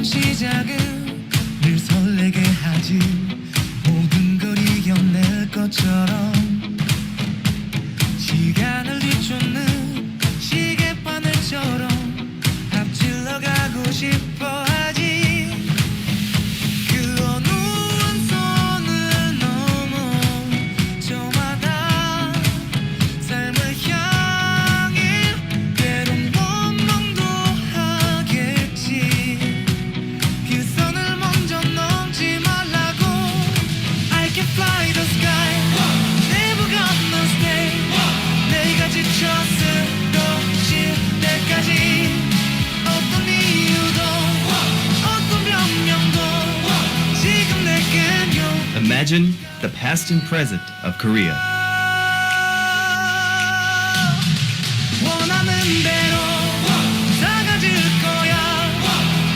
시작은 늘 설레게 하지 모든 걸 이겨낼 것처럼 시간을 뒤쫓는 시계바늘처럼 앞질러 가고 싶어 하지 그 어느 한 선을 넘어 저마다 삶을 향해 때론 원망도 하겠지 그 선을 먼저 넘지 말라고 I can fly the sky Never gonna stay 내가 지쳐 쓰러질 때까지 어떤 이유도 어떤 변명도 지금 내겐요 Imagine the past and present of Korea. 원하는 대로 다 가질 거야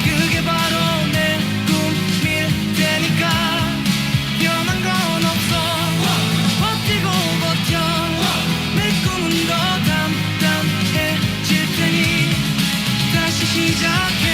그게 바로 내 꿈일 테니까 변한 건 없어 버티고 버텨 내 꿈은 더 단단해질 테니 다시 시작해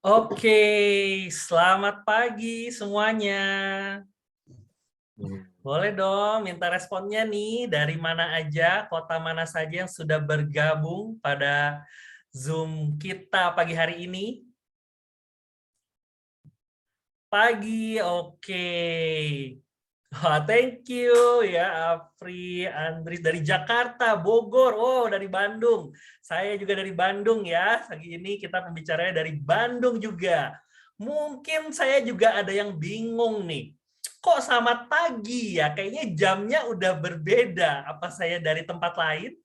Oke, selamat pagi semuanya. Boleh dong minta responnya nih, dari mana aja, kota mana saja yang sudah bergabung pada Zoom kita pagi hari ini? Pagi, oke. Wah, thank you ya Afri, Andris dari Jakarta, Bogor, oh dari Bandung. Saya juga dari Bandung ya. Pagi ini kita pembicaranya dari Bandung juga. Mungkin saya juga ada yang bingung nih. Kok selamat pagi ya? Kayaknya jamnya udah berbeda. Apa saya dari tempat lain?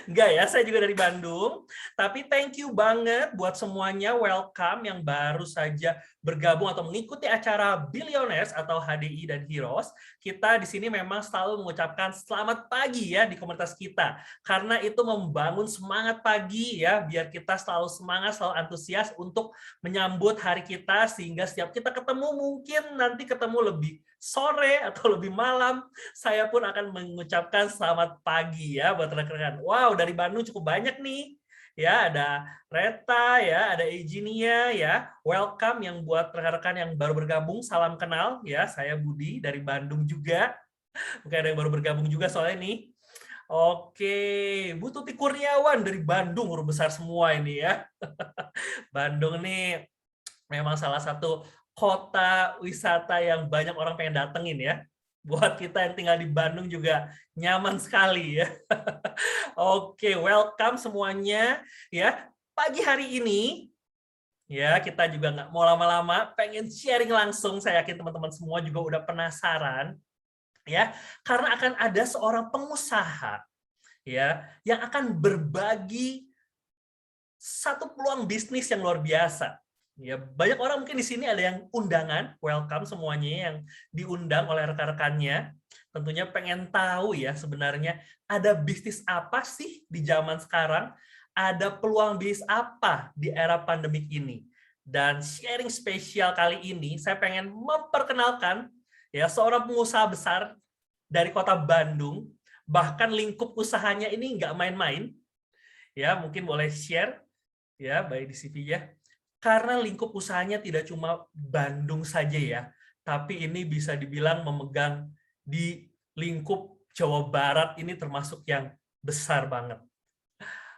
Enggak ya, saya juga dari Bandung. Tapi thank you banget buat semuanya, welcome yang baru saja bergabung atau mengikuti acara Billionaires atau HDI dan Heroes. Kita di sini memang selalu mengucapkan selamat pagi ya di komunitas kita. Karena itu membangun semangat pagi ya, biar kita selalu semangat, selalu antusias untuk menyambut hari kita, sehingga setiap kita ketemu mungkin nanti ketemu lebih sore atau lebih malam, saya pun akan mengucapkan selamat pagi ya buat rekan-rekan. Wow, dari Bandung cukup banyak nih. Ya, ada Reta ya, ada Ejinia ya. Welcome yang buat rekan-rekan yang baru bergabung, salam kenal ya. Saya Budi dari Bandung juga. Mungkin ada yang baru bergabung juga soalnya nih. Oke, Bu Tuti Kurniawan dari Bandung, huruf besar semua ini ya. Bandung nih memang salah satu kota wisata yang banyak orang pengen datengin ya. Buat kita yang tinggal di Bandung juga nyaman sekali ya. Oke, welcome semuanya ya. Pagi hari ini ya kita juga nggak mau lama-lama, pengen sharing langsung. Saya yakin teman-teman semua juga udah penasaran ya, karena akan ada seorang pengusaha ya yang akan berbagi satu peluang bisnis yang luar biasa. Ya, banyak orang mungkin di sini ada yang undangan, welcome semuanya yang diundang oleh rekan-rekannya. tentunya pengen tahu ya sebenarnya ada bisnis apa sih di zaman sekarang, ada peluang bisnis apa di era pandemik ini. Dan sharing spesial kali ini saya pengen memperkenalkan ya seorang pengusaha besar dari kota Bandung, bahkan lingkup usahanya ini nggak main-main. Ya, mungkin boleh share ya, baik di CV-nya. Karena lingkup usahanya tidak cuma Bandung saja ya, tapi ini bisa dibilang memegang di lingkup Jawa Barat ini termasuk yang besar banget.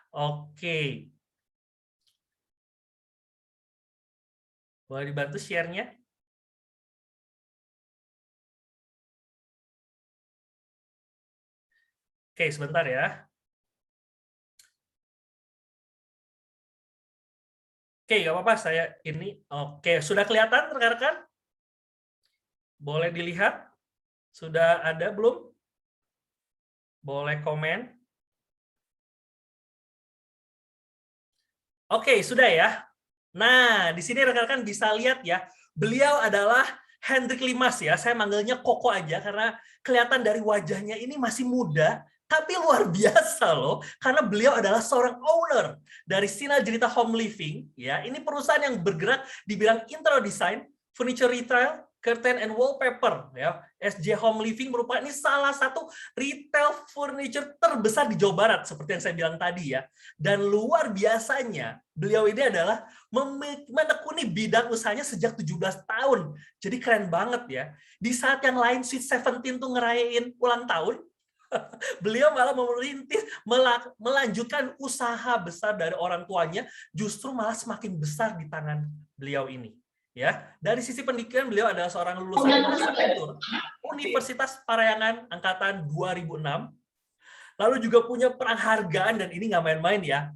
Oke. Boleh dibantu share-nya? Oke, sebentar ya. Oke, nggak apa-apa saya ini. Oke, sudah kelihatan rekan-rekan? Boleh dilihat? Sudah ada belum? Boleh komen? Oke, sudah ya. Nah, di sini rekan-rekan bisa lihat ya, beliau adalah Hendrik Limas ya. Saya manggilnya Koko aja karena kelihatan dari wajahnya ini masih muda, tapi luar biasa loh. Karena beliau adalah seorang owner dari Sinar Jelita Home Living ya. Ini perusahaan yang bergerak di bidang interior design, furniture retail, curtain and wallpaper ya. SJ Home Living merupakan ini salah satu retail furniture terbesar di Jawa Barat seperti yang saya bilang tadi ya. Dan luar biasanya beliau ini adalah menekuni bidang usahanya sejak 17 tahun. Jadi keren banget ya. Di saat yang lain Sweet 17 tuh ngerayain ulang tahun, beliau malah merintis melanjutkan usaha besar dari orang tuanya, justru malah semakin besar di tangan beliau ini. Ya, dari sisi pendidikan beliau adalah seorang lulusan arsitektur Universitas Parayangan angkatan 2006. Lalu juga punya penghargaan dan ini nggak main-main ya.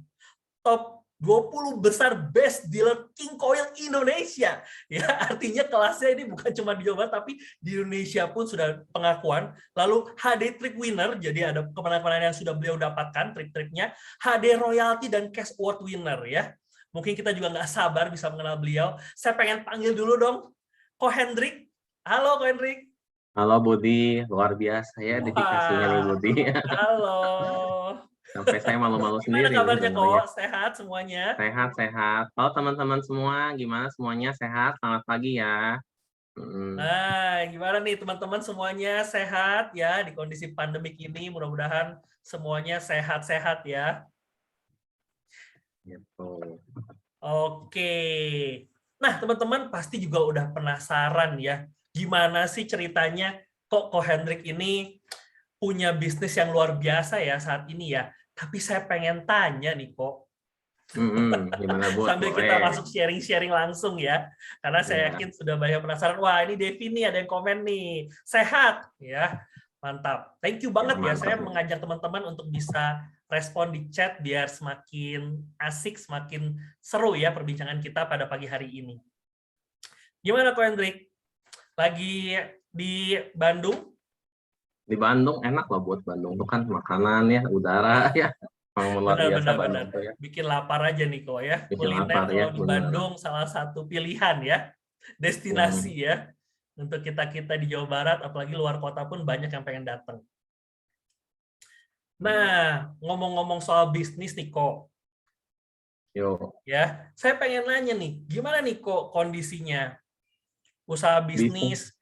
Top 20 besar best dealer King Coil Indonesia. Ya, artinya kelasnya ini bukan cuma di Jawa Barat tapi di Indonesia pun sudah pengakuan. Lalu HD Trick Winner, jadi ada kemenangan-kemenangan yang sudah beliau dapatkan trik-triknya. HD Royalty dan Cash Award Winner ya. Mungkin kita juga nggak sabar bisa mengenal beliau. Saya pengen panggil dulu dong, Ko Hendrik. Halo Ko Hendrik. Halo Budi, luar biasa ya dedikasinya nih Budi. Halo. Sampai saya malu-malu sendiri. Gimana kabarnya Ko? Sehat semuanya? Sehat, sehat. Halo teman-teman semua, gimana semuanya sehat? Selamat pagi ya. Nah, gimana nih teman-teman semuanya sehat ya di kondisi pandemik ini? Mudah-mudahan semuanya sehat-sehat ya. Gitu. Oke. Nah, teman-teman pasti juga udah penasaran ya, gimana sih ceritanya kok Ko Hendrik ini punya bisnis yang luar biasa ya saat ini ya. Tapi saya pengen tanya nih Ko. Gimana Bu? Sambil kita masuk sharing-sharing langsung ya. Karena saya yakin sudah banyak penasaran. Wah, ini Devi nih ada yang komen nih. Sehat ya. Mantap. Thank you banget ya. Saya mengajak teman-teman untuk bisa respon di chat biar semakin asik, semakin seru ya perbincangan kita pada pagi hari ini. Gimana Ko Hendrik? Lagi di Bandung? Di Bandung enak lah buat Bandung itu kan makanan ya, udara ya. Memang luar biasa Bandung tuh ya. Bikin lapar aja nih Ko ya. Bikin Kuliner lapar, ya, kalau di Bandung salah satu pilihan ya. Destinasi ya. Untuk kita-kita di Jawa Barat, apalagi luar kota pun banyak yang pengen datang. Nah, ngomong-ngomong soal bisnis nih Ko. Yo. Ya, saya pengen nanya nih, gimana nih Ko kondisinya? Usaha bisnis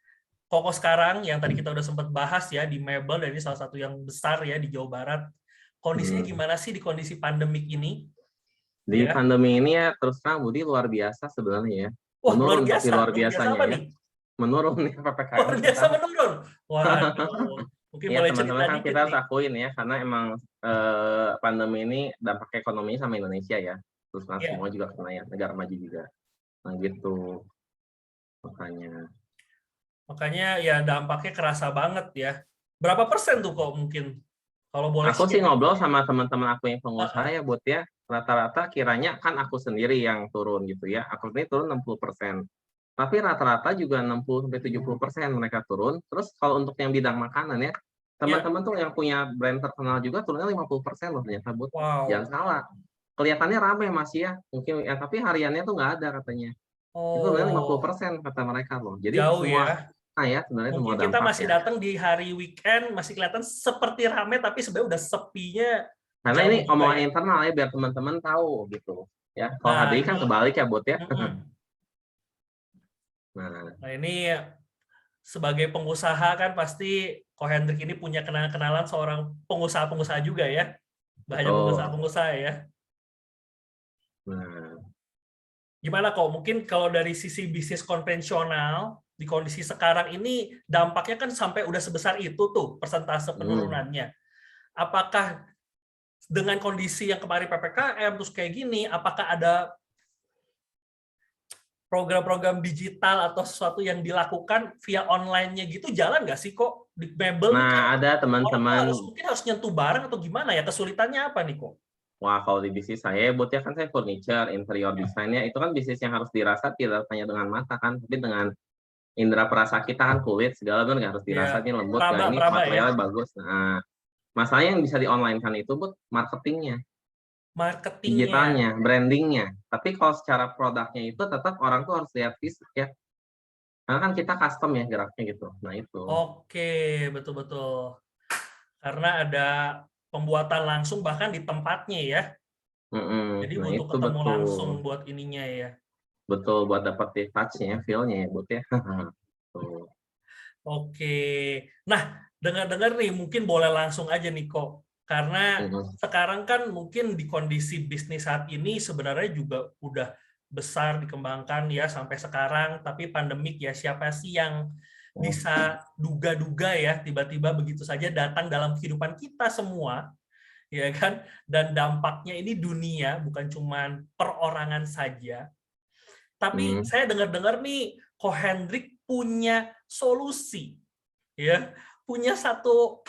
Koko sekarang yang tadi kita udah sempat bahas ya di mebel, dan ini salah satu yang besar ya di Jawa Barat. Kondisinya gimana sih di kondisi pandemik ini? Di pandemi ini ya terus terang Budi luar biasa sebenarnya ya. Wah, menurun luar biasa. Tapi luar biasanya apa ya. Nih? Menurun nih PPKM. Luar biasa menurun. Waduh. Mungkin ya boleh teman-teman kan kita harus nih. akuin ya, karena emang pandemi ini dampak ekonominya sama Indonesia ya. Terus semua juga kena ya, negara maju juga. Nah gitu. Makanya ya dampaknya kerasa banget ya. Berapa persen tuh kok mungkin? Kalau boleh aku sih ngobrol sama teman-teman aku yang pengusaha ya buat ya, rata-rata kiranya kan aku sendiri yang turun gitu ya. Aku ini turun 60%. Tapi rata-rata juga 60-70% mereka turun. Terus kalau untuk yang bidang makanan ya, teman-teman tuh yang punya brand terkenal juga turunnya 50% loh ternyata Bu. Wow. Jangan salah. Kelihatannya ramai masih ya, mungkin ya, tapi hariannya tuh nggak ada katanya. Itu turunnya 50% kata mereka loh. Jadi jauh semua ya. ya sebenarnya semua Mungkin kita dampak masih ya. datang di hari weekend masih kelihatan seperti rame tapi sebenarnya udah sepinya Karena jauh ini juga omongan ya. internal ya biar teman-teman tahu gitu. Ya, kalau Nah, HDI kan kebalik ya, Bud ya. mm-mm. Nah, Nah, ini sebagai pengusaha kan pasti Ko Hendrik ini punya kenalan-kenalan seorang pengusaha-pengusaha juga ya. Banyak betul. pengusaha-pengusaha ya. Nah, Gimana kok? Mungkin kalau dari sisi bisnis konvensional di kondisi sekarang ini dampaknya kan sampai udah sebesar itu tuh persentase penurunannya. Apakah dengan kondisi yang kemarin PPKM terus kayak gini, apakah ada program-program digital atau sesuatu yang dilakukan via online-nya gitu jalan nggak sih kok? Di mebel nih kan nah ada orang tuh teman-teman. mungkin harus nyentuh barang atau gimana ya? Kesulitannya apa nih kok? Wah, kalau di bisnis saya, Bud ya kan saya furniture, interior desainnya itu kan bisnis yang harus dirasa tidak hanya dengan mata kan, tapi dengan indera perasa kita kan kulit segala benar nggak harus dirasa Ya, ini lembut nggak ini peraba ya, materialnya bagus. Nah, masalahnya yang bisa di online kan itu Bud marketingnya, marketingnya. digitalnya, brandingnya. Tapi kalau secara produknya itu tetap orang tuh harus lihat fisik ya. Karena kan kita custom ya geraknya gitu. Nah itu. Oke, betul-betul. Karena ada pembuatan langsung bahkan di tempatnya ya. Jadi Nah butuh itu ketemu langsung betul. buat ininya ya. Betul buat dapat touch-nya, feel-nya ya Bud ya. Tuh. Oke. Nah, dengar-dengar nih mungkin boleh langsung aja nih kok. Karena Mm-mm. sekarang kan mungkin di kondisi bisnis saat ini sebenarnya juga udah besar dikembangkan ya sampai sekarang, tapi pandemik ya siapa sih yang bisa duga-duga ya tiba-tiba begitu saja datang dalam kehidupan kita semua, ya kan? Dan dampaknya ini dunia, bukan cuman perorangan saja. Tapi Mm. saya dengar-dengar nih, Ko Hendrik punya solusi, ya, punya satu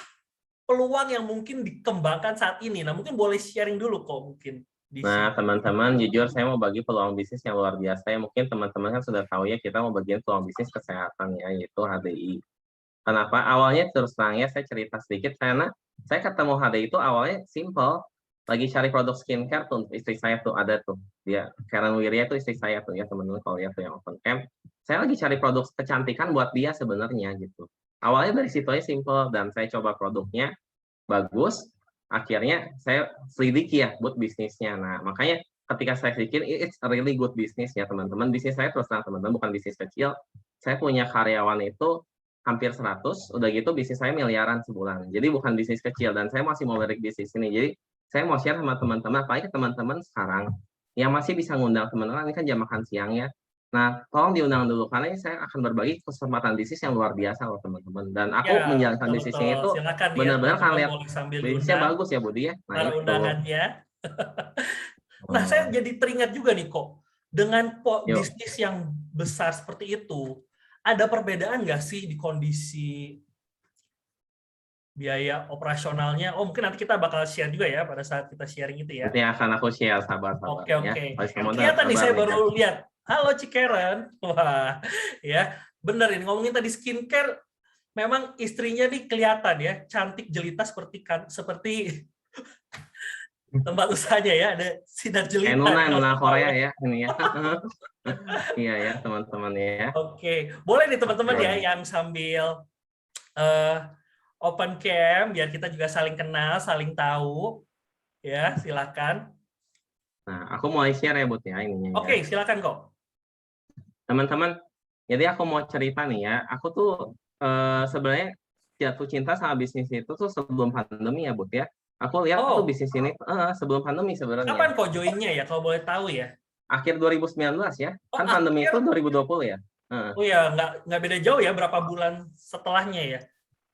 peluang yang mungkin dikembangkan saat ini. Nah, mungkin boleh sharing dulu kok mungkin di Nah, sini. teman-teman, jujur saya mau bagi peluang bisnis yang luar biasa ya. Mungkin teman-teman kan sudah tahu ya, kita mau bagian peluang bisnis kesehatan ya, yaitu HDI. Kenapa? Awalnya terus terang ya, saya cerita sedikit, karena saya ketemu HDI itu awalnya simple. Lagi cari produk skincare tuh, istri saya tuh ada tuh. Dia, Karen Wirya itu istri saya tuh ya, teman-teman kalau lihat tuh yang open camp. Saya lagi cari produk kecantikan buat dia sebenarnya gitu. Awalnya dari situ aja simple, dan saya coba produknya, bagus, akhirnya saya selidiki ya buat bisnisnya. Nah, makanya ketika saya pikir it's a really good business ya teman-teman. Bisnis saya terus terang teman-teman bukan bisnis kecil. Saya punya karyawan itu hampir 100, udah gitu bisnis saya miliaran sebulan. Jadi bukan bisnis kecil dan saya masih mau lirik bisnis ini. Jadi saya mau share sama teman-teman, apalagi ke teman-teman sekarang yang masih bisa ngundang teman-teman, ini kan jam makan siang ya. Nah, tolong diundang dulu karena ini saya akan berbagi kesempatan bisnis yang luar biasa loh teman-teman. Dan aku Ya, menjalankan bisnis betul-betul. ini itu Silakan ya benar-benar kan teman-teman lihat boleh sambil bisnisnya diundang bagus ya Budi ya. Nah para itu. undangannya. Nah, saya jadi teringat juga nih kok, dengan Yuk. bisnis yang besar seperti itu, ada perbedaan nggak sih di kondisi biaya operasionalnya? Oh, mungkin nanti kita bakal share juga ya pada saat kita sharing itu ya. Nanti akan aku share sabar-sabar Oke, ya. oke. Kamu Kelihatan nih, sabar saya nih, baru kan. lihat. Halo Cikeren. Wah, ya. Bener ini ngomongin tadi skincare, memang istrinya nih kelihatan ya, cantik jelita seperti tempat usahanya ya, ada sinar jelita. Nuna Korea ya ini ya. Iya ya teman-teman ya. Oke, boleh nih teman-teman Oke. ya yang sambil open cam biar kita juga saling kenal, saling tahu. Ya, silakan. Nah, aku mulai share ya Bud ya ininya ya. Oke, silakan kok. Teman-teman, jadi aku mau cerita nih ya. Aku tuh sebenarnya jatuh cinta sama bisnis itu tuh sebelum pandemi ya Bud ya. Aku lihat tuh bisnis ini sebelum pandemi sebenarnya. Kapan kok joinnya ya kalau boleh tahu ya? Akhir 2019 ya. Oh, Kan pandemi itu 2020 ya. Oh ya, nggak beda jauh ya berapa bulan setelahnya ya?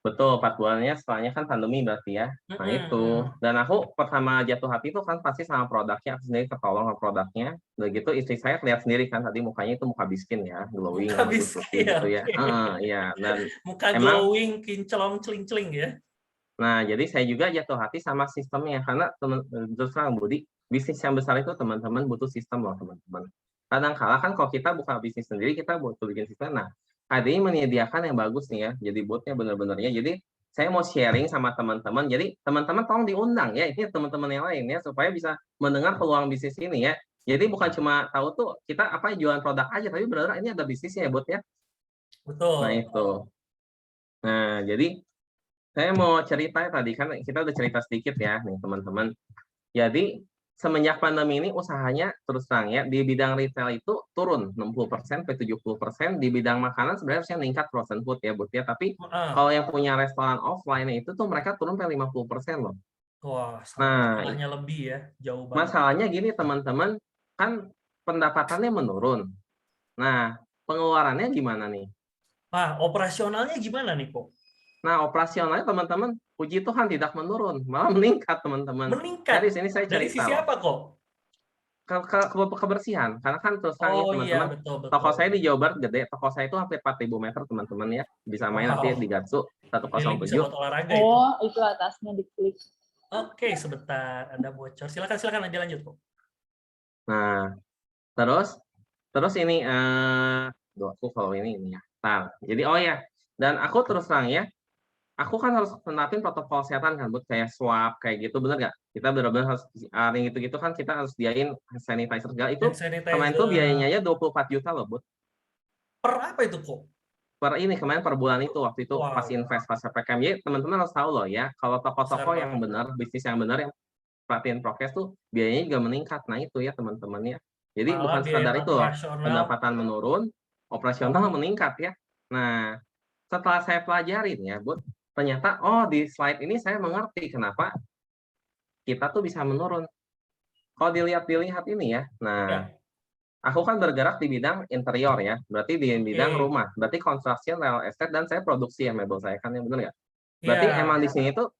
Betul, 4 bulannya setelahnya kan pandemi berarti ya. Nah itu. Dan aku pertama jatuh hati itu kan pasti sama produknya, aku sendiri ketolong sama produknya. Udah gitu istri saya lihat sendiri kan tadi mukanya itu muka biskin ya, glowing, Muka bagus biskin, gitu ya. Iya, dan muka emang glowing, kinclong, celing-celing ya. nah jadi saya juga jatuh hati sama sistemnya karena terus terang Budi, bisnis yang besar itu teman-teman butuh sistem loh teman-teman. Kadang-kala kan kalau kita buka bisnis sendiri kita butuh bikin sistem. Nah, KDI menyediakan yang bagus nih ya. Jadi botnya benar-benarnya. Jadi saya mau sharing sama teman-teman. Jadi teman-teman tolong diundang ya. Ini teman-teman yang lain ya supaya bisa mendengar peluang bisnis ini ya. Jadi bukan cuma tahu tuh kita apa jualan produk aja, tapi benar-benar ini ada bisnisnya ya bot ya. Betul. Nah itu. Nah jadi saya mau cerita tadi kan kita udah cerita sedikit ya nih teman-teman. Jadi semenjak pandemi ini usahanya terus terang ya di bidang retail itu turun 60% ke 70%, di bidang makanan sebenarnya harusnya meningkat frozen food ya, Bud ya. Tapi Heeh. kalau yang punya restoran offline itu tuh mereka turun sampai 50% loh. Wah, satu Nah, setengahnya lebih ya, jauh banget. masalahnya gini teman-teman, kan pendapatannya menurun. Nah, pengeluarannya gimana nih? Nah, operasionalnya gimana nih kok? Nah, operasionalnya teman-teman, puji Tuhan tidak menurun, malah meningkat teman-teman. Dari Meningkat. sini saya Dari cerita sisi loh. apa kok? Kebersihan, karena kan terus terang ya Oh iya, teman-teman, betul toko betul. saya di Jawa Barat gede, toko saya itu hampir 4.000 meter teman-teman ya, bisa main nanti Wow. di Gatsu Ini bisa 107. buat olahraga itu. Oh, itu atasnya diklik. Oke, sebentar. Ada bocor. Silakan lanjut kok. Nah, terus ini aku follow ini ya. Nah, jadi oh ya, dan aku terus terang ya, aku kan harus menerapin protokol kesehatan kan, Bud, kayak swab kayak gitu, bener nggak? Kita benar-benar harus PCR gitu-gitu kan kita harus diain sanitizer segala itu. Hand Kemarin tuh sanitizer. biayanya aja 24 juta loh, Bud. Per apa itu kok? Kemarin per bulan itu waktu itu pas Wow. invest pas PPKM. Jadi teman-teman harus tahu loh ya, kalau Besar toko-toko yang banget. benar, bisnis yang benar yang perhatian prokes tuh biayanya juga meningkat. Nah itu ya teman-teman ya. Jadi Malah bukan biaya sekadar itu loh, operasional. pendapatan menurun, operasional meningkat ya. Nah, setelah saya pelajarin ya, Bud, ternyata oh di slide ini saya mengerti kenapa kita tuh bisa menurun. Kalau dilihat ini ya, nah Ya. aku kan bergerak di bidang interior ya, berarti di bidang rumah, berarti construction, real estate, dan saya produksi ya mebel saya kan ya, bener nggak? Berarti Iya. emang di sini tuh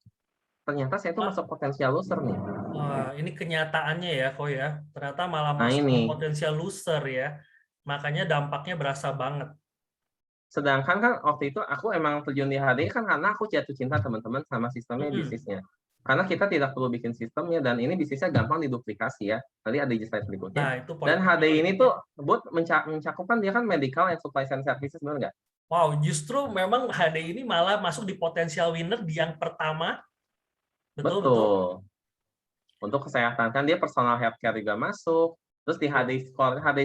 ternyata saya tuh masuk potensial loser nih. Wah, ini kenyataannya ya kok ya. Ternyata malah Nah masuk ke ini, potensial loser ya. Makanya dampaknya berasa banget. sedangkan kan waktu itu aku emang terjun di HDI kan karena aku jatuh cinta teman-teman sama sistemnya bisnisnya. Karena kita tidak perlu bikin sistemnya dan ini bisnisnya gampang diduplikasi ya. Tadi ada di slide berikutnya. Nah, itu poin Dan penting HDI ini ya. tuh Bud mencakupan dia kan medical and supply and services, benar nggak? Wow, justru memang HDI ini malah masuk di potensial winner di yang pertama. Betul. Untuk kesehatan kan dia personal healthcare juga masuk. Terus di HDI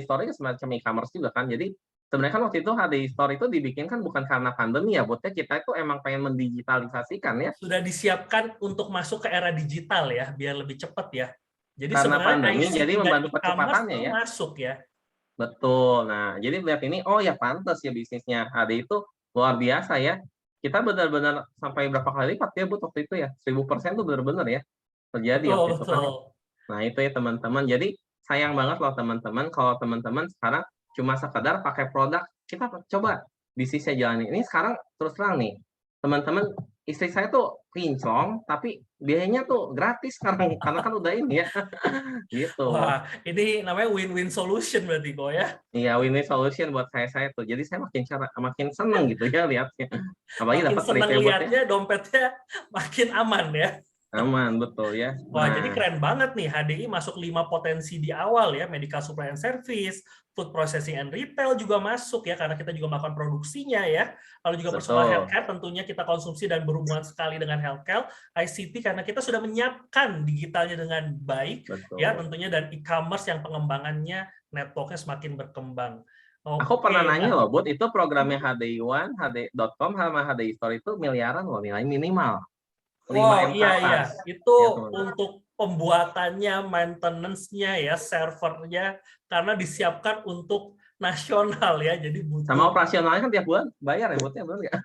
Store itu semacam e-commerce juga kan. Jadi sebenarnya kan waktu itu HDI Store itu dibikin kan bukan karena pandemi ya, Bud. Kita itu emang pengen mendigitalisasikan ya. Sudah disiapkan untuk masuk ke era digital ya, biar lebih cepat ya. Jadi Karena sebenarnya pandemi, ICT jadi dan membantu e-commerce percepatannya itu ya. masuk ya. Betul. Nah, jadi lihat ini, oh ya pantas ya bisnisnya HDI itu luar biasa ya. Kita benar-benar sampai berapa kali lipat ya, Bud, waktu itu ya. 1000% tuh benar-benar ya terjadi waktu itu kan. Nah, itu ya teman-teman. Jadi sayang banget loh teman-teman kalau teman-teman sekarang cuma sekedar pakai produk. Kita coba bisnisnya jalanin. Ini sekarang terus terang nih. Teman-teman, istri saya tuh kinclong tapi biayanya tuh gratis sekarang karena kan udah ini ya. Gitu. Wah, ini namanya win-win solution berarti kok ya. Iya, win-win solution buat saya tuh. Jadi saya makin seneng gitu ya lihatnya. Apalagi Makin dapat senang retail lihatnya, dompetnya makin aman ya. aman, betul ya. Wah, jadi Nah, keren banget nih HDI masuk 5 potensi di awal ya, medical supply and service, food processing and retail juga masuk ya, karena kita juga melakukan produksinya ya. Lalu juga personal betul. healthcare tentunya kita konsumsi dan berhubungan sekali dengan healthcare, ICT karena kita sudah menyiapkan digitalnya dengan baik Betul. ya tentunya, dan e-commerce yang pengembangannya networknya semakin berkembang. Aku pernah Oke, nanya loh, Bud, itu programnya HDI One, HD.com sama HDI Store itu miliaran loh nilai minimal. 5M ke iya. atas. Itu Ya, teman-teman. untuk pembuatannya, maintenance-nya ya, servernya, karena disiapkan untuk nasional ya, jadi butuh. Sama operasionalnya kan tiap bulan bayar ya, Bud, ya, benar nggak?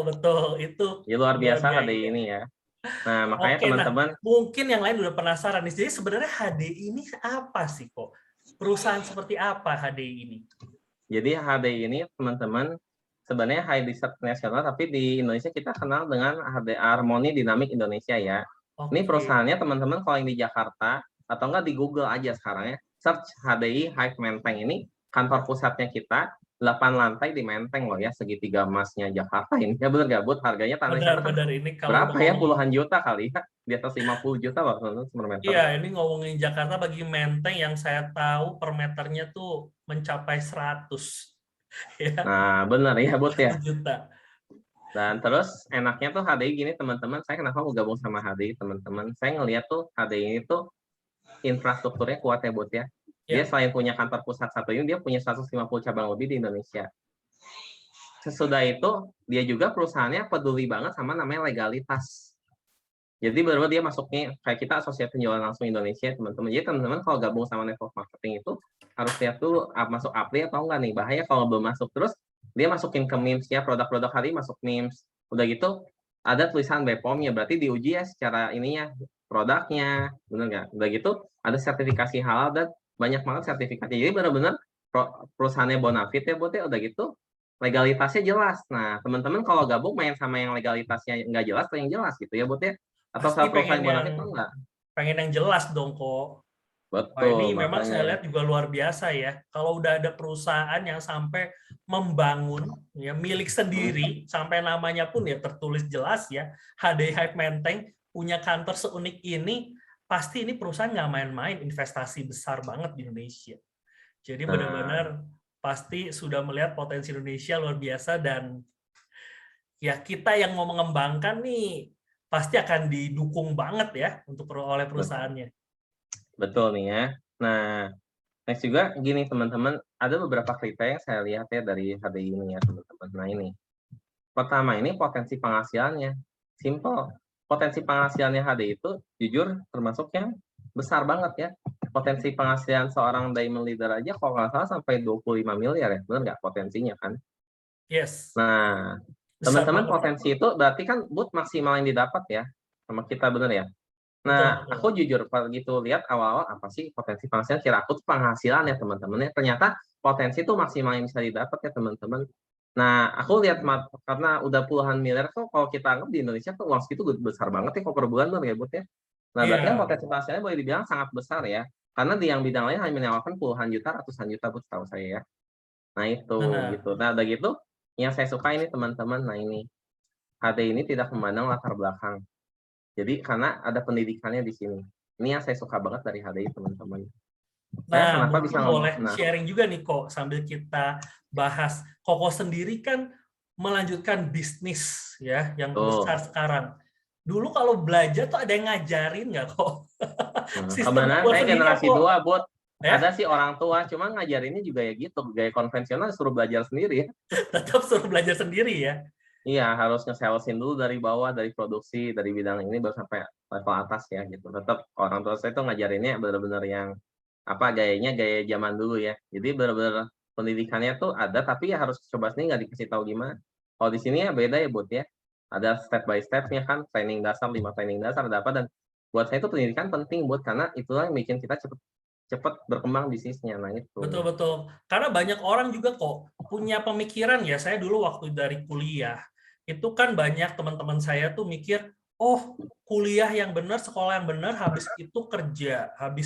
Betul. Itu Ya, luar biasa biaya. HDI ini ya. Nah, makanya Oke, teman-teman, mungkin yang lain udah penasaran nih. Jadi sebenarnya HDI ini apa sih kok? Perusahaan seperti apa HDI ini? jadi HDI ini teman-teman sebenarnya High Desert Nasional, tapi di Indonesia kita kenal dengan HD Harmony Dynamic Indonesia ya. Ini Oke. perusahaannya teman-teman kalau yang di Jakarta atau enggak di Google aja sekarang ya, search HDI Hive Menteng. Ini kantor pusatnya kita, 8 lantai di Menteng loh ya, segitiga emasnya Jakarta ini. Ya bener nggak, Bud? Harganya tanah di sana kan Benar ini kalau berapa ya, ngomongin- puluhan juta kali ya, di atas 50 juta loh per meter. Iya, ini ngomongin Jakarta bagi Menteng yang saya tahu per meternya tuh mencapai 100. Ya, Nah, bener ya, Bud ya. 1 juta. Dan terus enaknya tuh HDI gini teman-teman, saya kenapa mau gabung sama HDI teman-teman? Saya ngeliat tuh HDI ini tuh infrastrukturnya kuat ya, Bud ya. Dia Ya. selain punya kantor pusat satu ini, dia punya 150 cabang lebih di Indonesia. sesudah itu dia juga perusahaannya peduli banget sama namanya legalitas. Jadi benar-benar dia masuknya kayak kita asosiasi penjualan langsung Indonesia teman-teman. Jadi teman-teman kalau gabung sama network marketing itu harus lihat dulu masuk APLI atau enggak nih. Bahaya kalau belum masuk. Terus dia masukin ke MIMS ya, produk-produk hari masuk MIMS. Udah gitu ada tulisan BPOM-nya, berarti diuji ya secara ininya produknya, benar nggak? Udah gitu ada sertifikasi halal dan banyak banget sertifikatnya. Jadi benar-benar perusahaannya bonafit ya, buat ya. Udah gitu legalitasnya jelas. Nah, teman-teman kalau gabung main sama yang legalitasnya nggak jelas atau yang jelas gitu ya, buat ya. Atau Pasti sama perusahaan bonafit atau enggak? pengen yang jelas dong kok. Wah, Betul, ini memang saya makanya. lihat juga luar biasa ya. Kalau udah ada perusahaan yang sampai membangun ya milik sendiri, sampai namanya pun ya tertulis jelas ya, HD Hype Menteng punya kantor seunik ini, pasti ini perusahaan nggak main-main, investasi besar banget di Indonesia. Jadi benar-benar pasti sudah melihat potensi Indonesia luar biasa, dan ya kita yang mau mengembangkan nih pasti akan didukung banget ya untuk oleh perusahaannya. Betul nih ya. Nah, next juga gini teman-teman, ada beberapa kriteria yang saya lihat ya dari HDI ini ya teman-teman. Nah ini, pertama ini potensi penghasilannya. Simple. Potensi penghasilannya HDI itu jujur termasuk yang besar banget ya. Potensi penghasilan seorang diamond leader aja kalau nggak salah sampai 25 miliar ya. Benar nggak potensinya kan? Yes. Nah, teman-teman potensi itu berarti kan maksimal yang didapat ya sama kita, benar ya? Nah, betul. aku jujur begitu lihat awal-awal apa sih potensi penghasilan, kira aku tuh penghasilan ya teman-teman ya. Ternyata potensi itu maksimal yang bisa didapat ya teman-teman. Nah, aku lihat karena udah puluhan miliar tuh kalau kita anggap di Indonesia tuh uang segitu besar banget ya kok per bulan tuh ya, Bud ya. Nah, berarti kan potensi penghasilannya boleh dibilang sangat besar ya. Karena di yang bidang lain hanya menawarkan puluhan juta, ratusan juta, Bud, tahu saya ya. Nah, itu gitu. Nah, udah gitu yang saya suka ini teman-teman, nah ini HD ini tidak memandang latar belakang. Jadi karena ada pendidikannya di sini. Ini yang saya suka banget dari HDI teman-teman. Nah, kenapa bisa boleh sharing juga nih kok sambil kita bahas. Koko sendiri kan melanjutkan bisnis ya yang besar sekarang. Dulu kalau belajar tuh ada yang ngajarin nggak kok? Kebenaran saya generasi 2, Bud. Ada sih orang tua, cuma ngajarinnya juga ya gitu, gaya konvensional suruh belajar sendiri ya. Tetap suruh belajar sendiri ya. Iya, harus nge-salesin dulu dari bawah, dari produksi, dari bidang ini baru sampai level atas ya gitu. Tetap orang tua saya itu ngajarinnya benar-benar yang gayanya gaya zaman dulu ya. Jadi benar-benar pendidikannya tuh ada, tapi ya harus coba sendiri, nggak dikasih tahu gimana. Kalau di sini ya beda ya, Bud ya. Ada step by step-nya kan, training dasar, 5 training dasar ada apa, dan buat saya itu pendidikan penting buat karena itulah yang bikin kita cepat berkembang bisnisnya. Nah itu. Betul. Karena banyak orang juga kok punya pemikiran ya. Saya dulu waktu dari kuliah itu kan banyak teman-teman saya tuh mikir, oh kuliah yang benar, sekolah yang benar, habis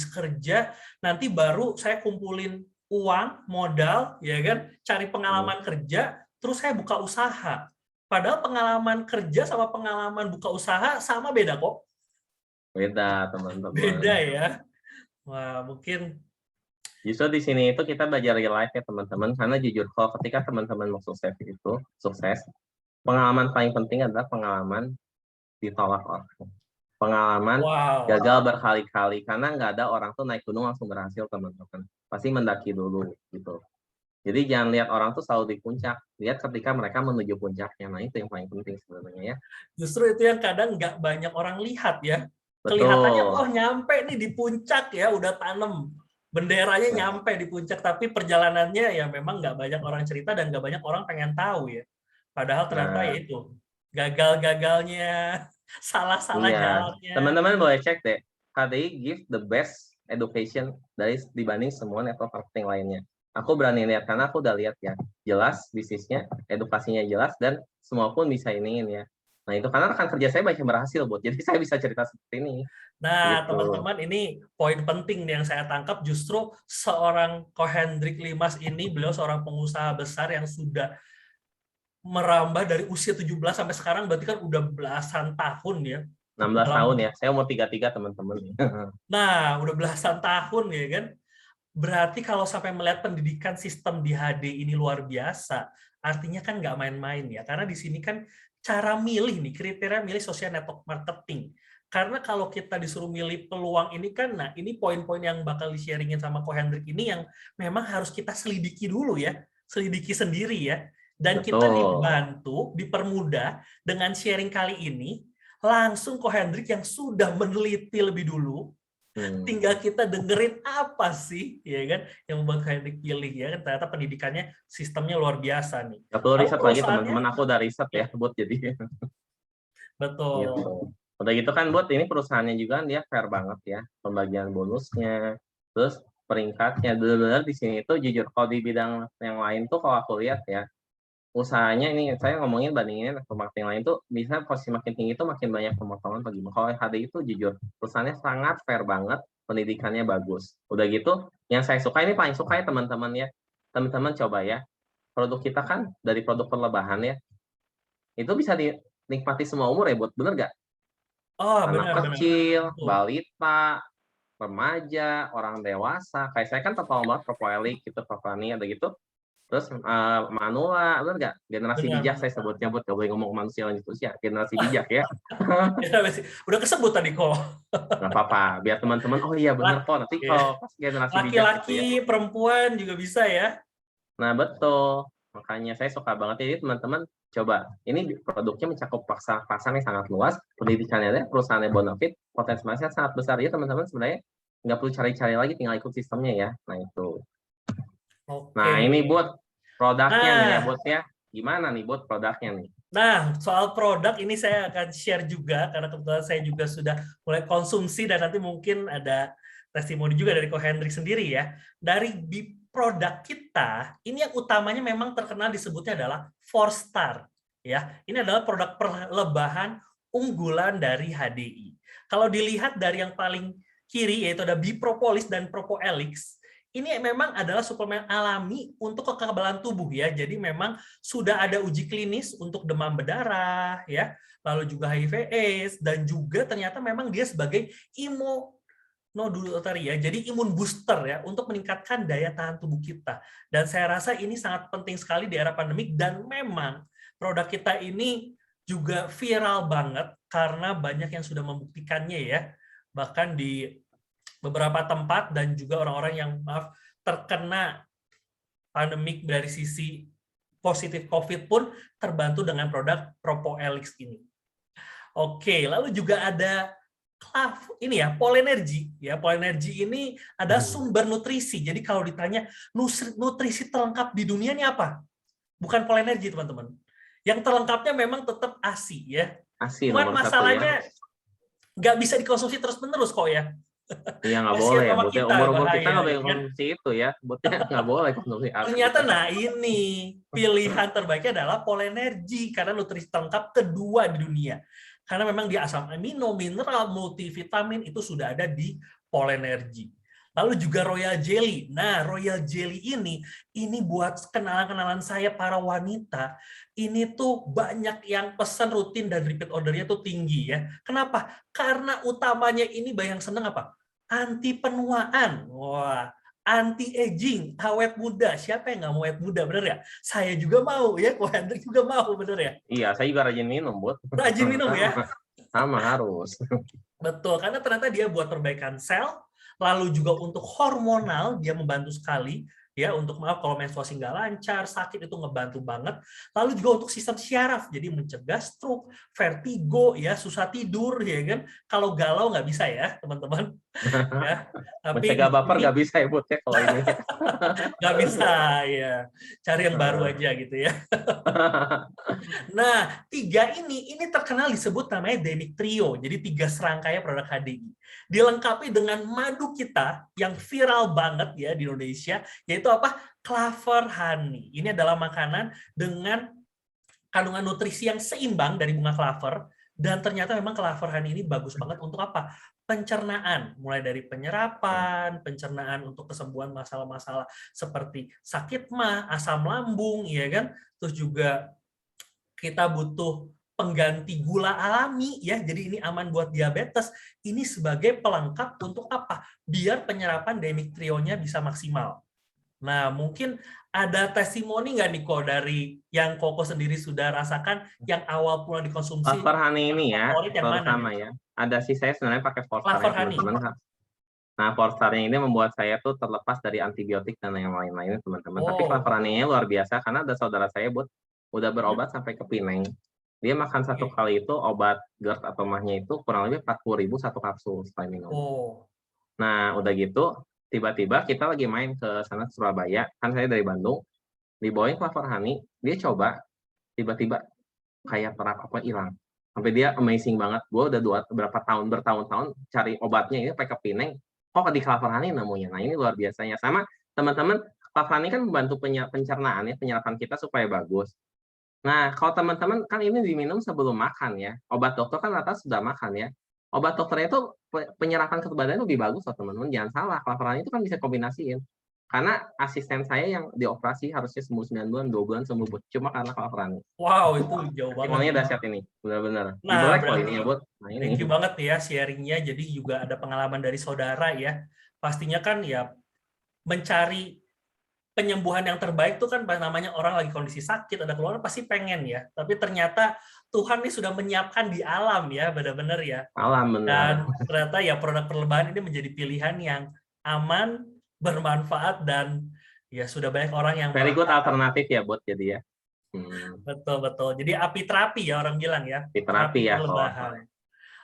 kerja nanti baru saya kumpulin uang, modal, ya kan, cari pengalaman kerja, terus saya buka usaha. Padahal pengalaman kerja sama pengalaman buka usaha sama beda kok. Beda teman-teman. Beda ya. Wah mungkin. Justru di sini itu kita belajar real life ya teman-teman, karena jujur kalau ketika teman-teman mau sukses, pengalaman paling penting adalah pengalaman ditolak orang. Pengalaman gagal berkali-kali, karena nggak ada orang tuh naik gunung langsung berhasil teman-teman. Pasti mendaki dulu gitu. Jadi jangan lihat orang tuh selalu di puncak, lihat ketika mereka menuju puncaknya. Nah itu yang paling penting sebenarnya ya. Justru itu yang kadang nggak banyak orang lihat ya. Kelihatannya nyampe nih di puncak ya, udah tanam benderanya nyampe di puncak, tapi perjalanannya ya memang nggak banyak orang cerita dan nggak banyak orang pengen tahu ya. Padahal ternyata ya itu gagal-gagalnya, salah-salah jalannya. Teman-teman boleh cek deh, HDI give the best education dibanding semua network marketing lainnya. Aku berani lihat karena aku udah lihat ya, jelas bisnisnya, edukasinya jelas, dan semua pun bisa iniin ya. Nah itu karena rekan kerja saya banyak yang berhasil, Bud. Jadi saya bisa cerita seperti ini. Nah, teman-teman, ini poin penting yang saya tangkap, justru seorang Ko Hendrik Limas ini, beliau seorang pengusaha besar yang sudah merambah dari usia 17 sampai sekarang, berarti kan udah belasan tahun ya. 16 tahun ya, saya mau 33 teman-teman. Nah, udah belasan tahun ya kan. Berarti kalau sampai melihat pendidikan sistem di HD ini luar biasa, artinya kan nggak main-main ya. Karena di sini kan cara milih nih, kriteria milih social network marketing. Karena kalau kita disuruh milih peluang ini kan, nah ini poin-poin yang bakal di-sharingin sama Ko Hendrik ini yang memang harus kita selidiki dulu ya, selidiki sendiri ya. Dan kita Betul. dibantu, dipermudah dengan sharing kali ini, langsung Ko Hendrik yang sudah meneliti lebih dulu, tinggal kita dengerin apa sih, ya kan, yang membuat Ko Hendrik pilih, ya kan, ternyata pendidikannya sistemnya luar biasa nih. Nggak perlu Lalu riset lagi perusahaannya, teman-teman, aku udah riset ya, ya buat jadi betul. gitu. Udah gitu kan buat ini perusahaannya juga dia fair banget ya, pembagian bonusnya, terus peringkatnya benar-benar di sini tuh jujur kalau di bidang yang lain tuh kalau aku lihat ya, usahanya ini saya ngomongin bandingin ke marketing lain tuh bisa posisi makin tinggi itu makin banyak pemotongan atau gimana. Kalau HDI itu jujur perusahaannya sangat fair banget, pendidikannya bagus. Udah gitu, yang saya suka ini paling suka ya teman-teman ya. Teman-teman coba ya, produk kita kan dari produk perlebahan ya, itu bisa dinikmati semua umur ya, buat bener nggak? Oh, Anak benar-benar. kecil, balita, remaja, orang dewasa. Kayak saya kan tertawa banget Propoelik gitu, Provani ada gitu. Terus Manula, bener nggak? Generasi bijak saya Benar. sebutnya, buat nggak boleh ngomong manusia lanjut usia, generasi bijak ya. Udah kesebut tadi kok. Nggak apa-apa, biar teman-teman, oh iya bener kok, nanti kalau pas generasi bijak gitu ya. Laki-laki, perempuan juga bisa ya. Nah betul, makanya saya suka banget jadi teman-teman coba, ini produknya mencakup pasar yang sangat luas, pendidikannya ada, perusahaannya bonafit, potensi masuknya sangat besar. Ya teman-teman sebenarnya nggak perlu cari-cari lagi, tinggal ikut sistemnya ya. Nah itu. Oke. Nah ini buat produknya nih ya, Nah, buat ya. Gimana nih buat produknya nih? Nah, soal produk ini saya akan share juga karena kebetulan saya juga sudah mulai konsumsi dan nanti mungkin ada testimoni juga dari Ko Hendrik sendiri ya. Dari produk kita, ini yang utamanya memang terkenal disebutnya adalah 4-star ya. Ini adalah produk perlebahan unggulan dari HDI. Kalau dilihat dari yang paling kiri yaitu ada Bipropolis dan Propoelix, ini memang adalah suplemen alami untuk kekebalan tubuh ya. Jadi memang sudah ada uji klinis untuk demam berdarah ya, lalu juga HIV/AIDS dan juga ternyata memang dia sebagai imunodulatory ya. Jadi imun booster ya untuk meningkatkan daya tahan tubuh kita. Dan saya rasa ini sangat penting sekali di era pandemik dan memang produk kita ini juga viral banget karena banyak yang sudah membuktikannya ya. Bahkan di beberapa tempat dan juga orang-orang yang terkena pandemik dari sisi positif COVID pun terbantu dengan produk Propoelix ini. Oke, lalu juga ada ini ya, Polenergy. Ya, Polenergy ini ada sumber nutrisi. Jadi kalau ditanya nutrisi terlengkap di dunia ini apa? Bukan Polenergy, teman-teman. Yang terlengkapnya memang tetap ASI ya. ASI Cuman nomor 1 ya. masalahnya nggak bisa dikonsumsi terus-menerus kok ya. Iya nggak Kasihan boleh ya, sama Bud. kita, Umur-umur kita bahaya, nggak boleh ya kan? konsumsi itu ya, Budnya nggak boleh konsumsi ASI. Ternyata nah ini pilihan terbaiknya adalah Polenergy karena nutrisi terlengkap kedua di dunia. Karena memang dia asam amino, mineral, multivitamin itu sudah ada di Polenergy. Lalu juga Royal Jelly. Nah, Royal Jelly ini buat kenalan-kenalan saya para wanita, ini tuh banyak yang pesan rutin dan repeat ordernya tuh tinggi ya. Kenapa? Karena utamanya ini banyak seneng apa? Anti penuaan. Wah, anti aging, awet muda. Siapa yang nggak mau awet muda, bener ya? Saya juga mau ya, Ko Hendrik juga mau, bener ya? Iya, saya juga rajin minum, Bud. Rajin minum ya? Sama harus. Betul, karena ternyata dia buat perbaikan sel, lalu juga untuk hormonal dia membantu sekali ya, untuk kalau menstruasi nggak lancar, sakit itu ngebantu banget. Lalu juga untuk sistem syaraf, jadi mencegah stroke, vertigo ya, susah tidur ya kan. Kalau galau nggak bisa ya teman-teman. Ya, tapi mencegah baper nggak bisa ya, Bud ya kalau ini. Nggak bisa ya, cari yang baru aja gitu ya. Nah, 3 ini terkenal disebut namanya Demic Trio. Jadi 3 serangkaian produk HDI. Dilengkapi dengan madu kita yang viral banget ya di Indonesia, yaitu apa? Clover honey. Ini adalah makanan dengan kandungan nutrisi yang seimbang dari bunga clover, dan ternyata memang clover honey ini bagus banget untuk apa? Pencernaan, mulai dari penyerapan, pencernaan untuk kesembuhan masalah-masalah seperti sakit mah, asam lambung, ya kan? Terus juga kita butuh pengganti gula alami ya, jadi ini aman buat diabetes. Ini sebagai pelengkap untuk apa? Biar penyerapan Demic Trio-nya bisa maksimal. Nah, mungkin ada testimoni nggak nih Ko dari yang Koko sendiri sudah rasakan yang awal pula dikonsumsi? Clover honey ini ya, terutama ya. Ada sih, saya sebenarnya pakai Forstar Clover ya, honey. teman-teman. Nah, Forstarnya ini membuat saya tuh terlepas dari antibiotik dan yang lain-lainnya, teman-teman. Tapi Clover honey-nya luar biasa karena ada saudara saya, Bud, udah berobat sampai ke Pineng. Dia makan satu kali itu obat GERD atau MAH-nya itu kurang lebih 40.000 satu kapsul sekali minum. Oh, Nah, udah gitu, tiba-tiba kita lagi main ke sana ke Surabaya, kan saya dari Bandung, dibawain Clover Honey, dia coba, tiba-tiba kayak terap apa hilang. Sampai dia amazing banget. Gue udah bertahun-tahun cari obatnya ini pakai ke Pineng, kok di Clover Honey nemunya. Nah, ini luar biasanya. Sama teman-teman, Clover Honey kan membantu pencernaan ya, penyerapan kita supaya bagus. Nah, kalau teman-teman kan ini diminum sebelum makan ya. Obat dokter kan rata sudah makan ya. Obat dokternya itu penyerapan ke badan lebih bagus loh teman-teman. Jangan salah, Clover Honey itu kan bisa kombinasiin. Karena asisten saya yang dioperasi harusnya sembuh 9 bulan, 2 bulan sembuh, Bud. Cuma karena Clover Honey. wow, itu jauh banget. Testimoninya ya. dahsyat ini, benar-benar. Nah, Diboleh kok berarti ini ya, Bud. Nah, ini. thank you banget nih ya sharingnya. Jadi juga ada pengalaman dari saudara ya. Pastinya kan ya mencari penyembuhan yang terbaik tuh kan namanya orang lagi kondisi sakit, ada keluhan pasti pengen ya. Tapi ternyata Tuhan nih sudah menyiapkan di alam ya, benar-benar ya. Alam benar. Dan ternyata ya produk perlebahan ini menjadi pilihan yang aman, bermanfaat, dan ya sudah banyak orang yang Very good alternatif ya, Bud, jadi ya. betul. Jadi api terapi ya orang bilang ya. Api terapi ya, perlebahan.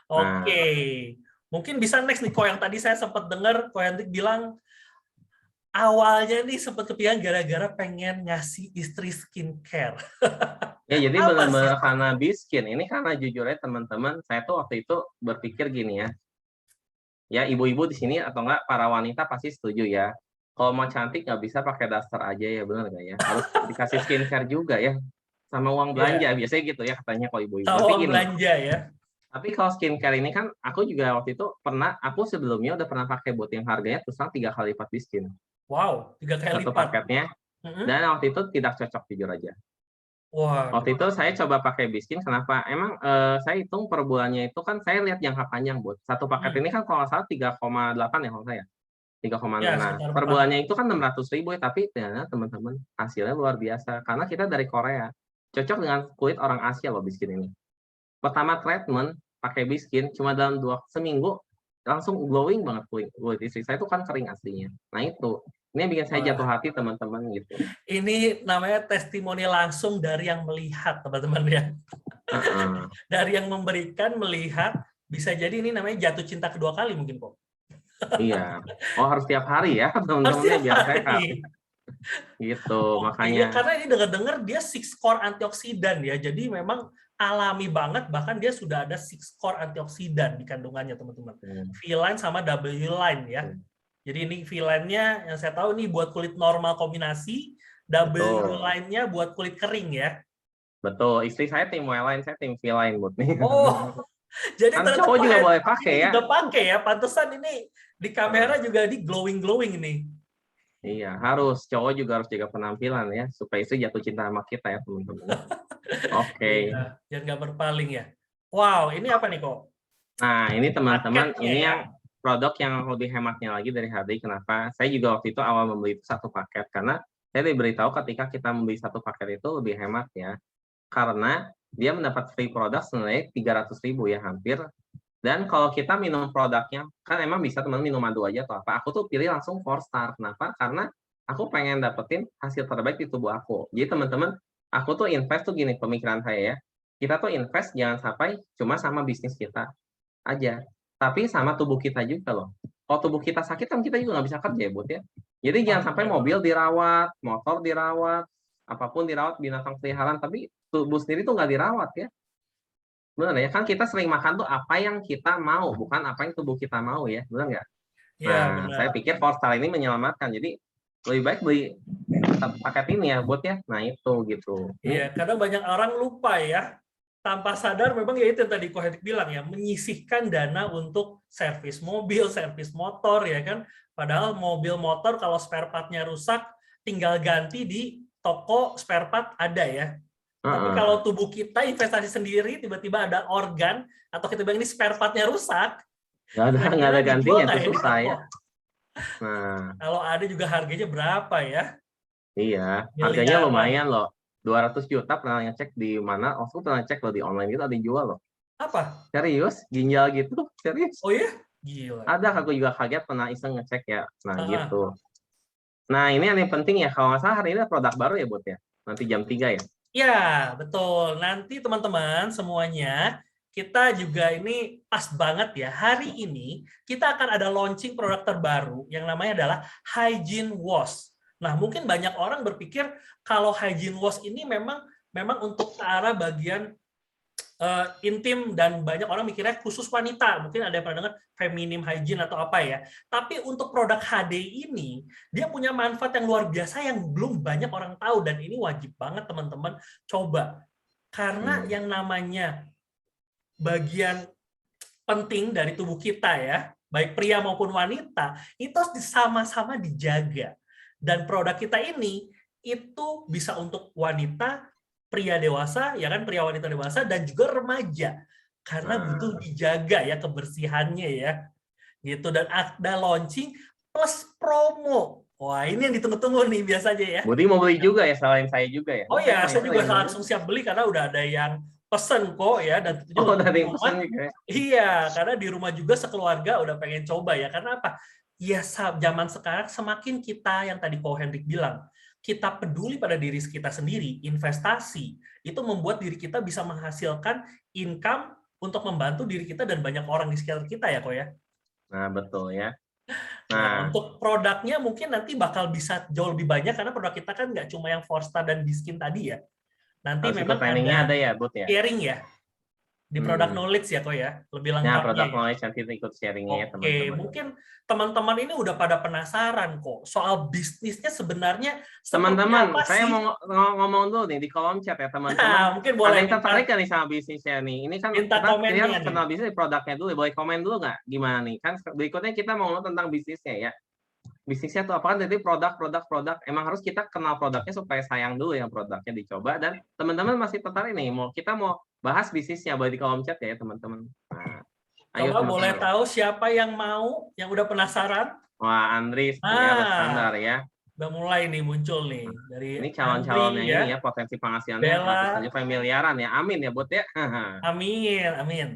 Oke. Mungkin bisa next nih, kok yang tadi saya sempat dengar Ko Hendrik bilang awalnya nih sempat kepikiran gara-gara pengen ngasih istri skincare. Ya, jadi Apa benar-benar sih? karena biskin. Ini karena jujur aja teman-teman, saya tuh waktu itu berpikir gini ya. Ya, ibu-ibu di sini atau enggak para wanita pasti setuju ya. Kalau mau cantik nggak bisa pakai daster aja ya, benar nggak ya? Harus dikasih skincare juga ya. Sama uang belanja, biasanya gitu ya katanya kalau ibu-ibu. Tapi Kalau gini, belanja ya. tapi kalau skincare ini kan aku juga waktu itu aku sebelumnya udah pernah pakai buat yang harganya terus 3 kali lipat biskin. Wow, 3 kali Satu lipat. paketnya. Dan waktu itu tidak cocok jujur aja. Wah. Waktu itu saya coba pakai biskin, kenapa? Emang saya hitung per bulannya itu kan saya lihat jangka panjang, Bud. Satu paket ini kan kalau nggak salah 3,8 ya kalau saya. 3,6. Ya, Nah, sekitar per 4. bulannya itu kan 600.000 ya, tapi ternyata teman-teman hasilnya luar biasa. Karena kita dari Korea. Cocok dengan kulit orang Asia loh biskin ini. Pertama treatment pakai biskin cuma dalam seminggu langsung glowing banget kulit istri saya itu kan kering aslinya. Nah itu, ini yang bikin saya jatuh hati teman-teman gitu. Ini namanya testimoni langsung dari yang melihat teman-teman ya. Dari yang memberikan melihat, bisa jadi ini namanya jatuh cinta kedua kali mungkin kok. Iya. Oh harus tiap hari ya teman-temannya biar sehat. Gitu makanya. Iya, karena ini dengar-dengar dia 6 core antioksidan ya. Jadi memang alami banget, bahkan dia sudah ada 6 core antioksidan di kandungannya teman-teman. V-line sama W-line ya. Jadi ini V-line-nya yang saya tahu nih buat kulit normal kombinasi, W-line-nya buat kulit kering ya. Betul, istri saya tim W-line, saya tim V-line buat nih. Oh, jadi kan cowok juga boleh pakai ya. Juga pakai ya, pantesan ini di kamera juga di glowing ini. Iya, harus. Cowok juga harus jaga penampilan ya, supaya istri jatuh cinta sama kita ya, teman-teman. Oke. Iya, biar nggak berpaling ya. Wow, ini apa nih kok? Nah, ini teman-teman, ini ya. yang produk yang lebih hematnya lagi dari HDI. Kenapa? Saya juga waktu itu awal membeli itu 1 paket, karena saya diberitahu ketika kita membeli 1 paket itu lebih hemat ya. Karena dia mendapat free produk senilai 300.000 ya, hampir. Dan kalau kita minum produknya, kan emang bisa teman minum madu aja atau apa. Aku tuh pilih langsung 4 star. Kenapa? Karena aku pengen dapetin hasil terbaik di tubuh aku. Jadi teman-teman, aku tuh invest tuh gini pemikiran saya ya. Kita tuh invest jangan sampai cuma sama bisnis kita aja. Tapi sama tubuh kita juga loh. Kalau tubuh kita sakit kan kita juga nggak bisa kerja ya, Bud ya. Jadi jangan sampai mobil dirawat, motor dirawat, apapun dirawat, binatang peliharaan, tapi tubuh sendiri tuh nggak dirawat ya. Benar ya, kan kita sering makan tuh apa yang kita mau, bukan apa yang tubuh kita mau ya, benar nggak? Ya, nah, benar. Saya pikir Forstar ini menyelamatkan, jadi lebih baik beli paket ini ya, buat ya. Nah itu gitu. Iya, kadang banyak orang lupa ya, tanpa sadar memang ya itu yang tadi Ko Hendrik bilang ya, menyisihkan dana untuk servis mobil, servis motor ya kan. Padahal mobil motor kalau spare part-nya rusak, tinggal ganti di toko spare part ada ya. Tapi kalau tubuh kita investasi sendiri, tiba-tiba ada organ, atau kita bilang ini spare part-nya rusak, nggak ada gantinya, itu susah ya. Nah, kalau ada juga harganya berapa ya? Iya, harganya lumayan loh. 200 juta pernah ngecek di mana? Aku pernah cek loh di online itu ada dijual loh. Apa? Serius? Ginjal gitu? Serius? Oh ya? Gila. Ada, aku juga kaget pernah iseng ngecek ya. Nah gitu. Nah ini yang penting ya, kalau nggak salah hari ini ada produk baru ya Bud ya? Nanti jam 3 ya? Ya, betul. Nanti teman-teman semuanya, kita juga ini pas banget ya. Hari ini kita akan ada launching produk terbaru yang namanya adalah Hygiene Wash. Nah, mungkin banyak orang berpikir kalau Hygiene Wash ini memang untuk ke arah bagian intim dan banyak orang mikirnya khusus wanita. Mungkin ada yang pernah dengar feminim hygiene atau apa ya. Tapi untuk produk HD ini, dia punya manfaat yang luar biasa yang belum banyak orang tahu dan ini wajib banget teman-teman coba. Karena yang namanya bagian penting dari tubuh kita ya, baik pria maupun wanita, itu harus sama-sama dijaga. Dan produk kita ini itu bisa untuk wanita, pria dewasa, ya kan, pria wanita dewasa dan juga remaja. Karena butuh dijaga ya kebersihannya ya. Gitu, dan ada launching plus promo. Wah, ini yang ditunggu-tunggu nih biasanya ya. Budi mau beli juga ya, selain saya juga ya. Oh ya, saya juga langsung siap beli karena udah ada yang pesen kok ya, dan tentunya Oh, untuk dari di rumah, pesan juga ya. iya, karena di rumah juga sekeluarga udah pengen coba ya. Karena apa? Ya zaman sekarang semakin kita yang tadi Ko Hendrik bilang, kita peduli pada diri kita sendiri, investasi itu membuat diri kita bisa menghasilkan income untuk membantu diri kita dan banyak orang di sekitar kita ya, Ko ya. Nah, betul ya. Nah, Nah, untuk produknya mungkin nanti bakal bisa jauh lebih banyak karena produk kita kan nggak cuma yang 4-star dan Biskin tadi ya. Nanti harus ikut memang trainingnya ada ya, Bud ya. sharing ya di produk knowledge ya kok ya, lebih Ya, lengkapnya. produk Ya. knowledge nanti ikut sharingnya ya, Oke, teman-teman. mungkin teman-teman ini udah pada penasaran kok soal bisnisnya sebenarnya seperti Teman-teman, apa saya sih? mau ngomong dulu nih di kolom chat ya, teman-teman. Nah, mungkin Ada boleh yang tertarik kan nih sama bisnisnya nih? Ini kan minta kita komennya harus nih. kenal bisnis produknya dulu. Boleh komen dulu nggak? Gimana nih? Kan berikutnya kita mau ngomong tentang bisnisnya ya. Bisnisnya tuh apa kan? Jadi produk. Emang harus kita kenal produknya supaya sayang dulu yang produknya dicoba. Dan teman-teman masih tertarik nih, kita mau bahas bisnisnya, boleh di kolom chat ya teman-teman. Nah, ayo Coba boleh teman-teman. tahu siapa yang mau, yang udah penasaran? Wah, Andri ya, standar ya. Udah mulai nih muncul nih dari Ini calon-calon yang Andri, ini ya, potensi penghasilannya Bella. 100 miliaran ya. Amin ya, Bud ya. Amin, amin.